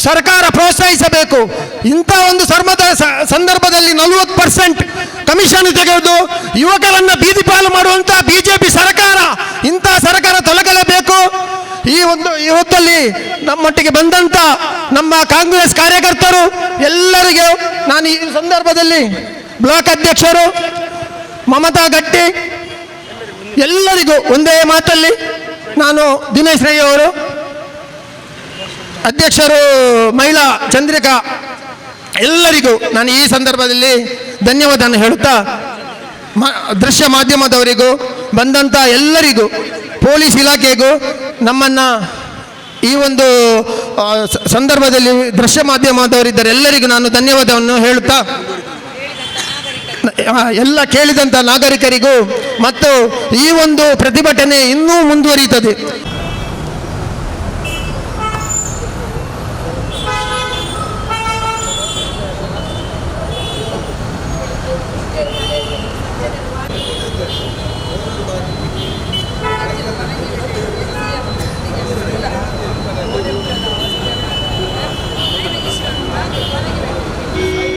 ಸರ್ಕಾರ ಪ್ರೋತ್ಸಾಹಿಸಬೇಕು. ಇಂಥ ಒಂದು ಸಂದರ್ಭದಲ್ಲಿ 40% ಕಮಿಷನ್ ತೆಗೆದು ಯುವಕರನ್ನ ಬೀದಿ ಪಾಲು ಮಾಡುವಂಥ ಬಿಜೆಪಿ ಸರ್ಕಾರ, ಇಂಥ ಸರ್ಕಾರ ತೊಲಗಲೇಬೇಕು. ಈ ಹೊತ್ತಲ್ಲಿ ನಮ್ಮೊಟ್ಟಿಗೆ ಬಂದಂಥ ನಮ್ಮ ಕಾಂಗ್ರೆಸ್ ಕಾರ್ಯಕರ್ತರು ಎಲ್ಲರಿಗೂ ನಾನು ಈ ಸಂದರ್ಭದಲ್ಲಿ ಬ್ಲಾಕ್ ಅಧ್ಯಕ್ಷರು ಮಮತಾ ಗಟ್ಟಿ ಎಲ್ಲರಿಗೂ ಒಂದೇ ಮಾತಲ್ಲಿ ನಾನು ದಿನೇಶ್ ರೈ ಅವರು, ಅಧ್ಯಕ್ಷರು ಮಹಿಳಾ ಚಂದ್ರಿಕಾ, ಎಲ್ಲರಿಗೂ ನಾನು ಈ ಸಂದರ್ಭದಲ್ಲಿ ಧನ್ಯವಾದ ಹೇಳುತ್ತಾ, ದೃಶ್ಯ ಮಾಧ್ಯಮದವರಿಗೂ ಬಂದಂಥ ಎಲ್ಲರಿಗೂ, ಪೊಲೀಸ್ ಇಲಾಖೆಗೂ ನಮ್ಮನ್ನು ಈ ಒಂದು ಸಂದರ್ಭದಲ್ಲಿ ದೃಶ್ಯ ಮಾಧ್ಯಮದವರಿದ್ದಾರೆ ಎಲ್ಲರಿಗೂ ನಾನು ಧನ್ಯವಾದವನ್ನು ಹೇಳುತ್ತಾ, ಎಲ್ಲ ಕೇಳಿದಂಥ ನಾಗರಿಕರಿಗೂ ಮತ್ತು ಈ ಒಂದು ಪ್ರತಿಭಟನೆ ಇನ್ನೂ ಮುಂದುವರಿಯುತ್ತದೆ.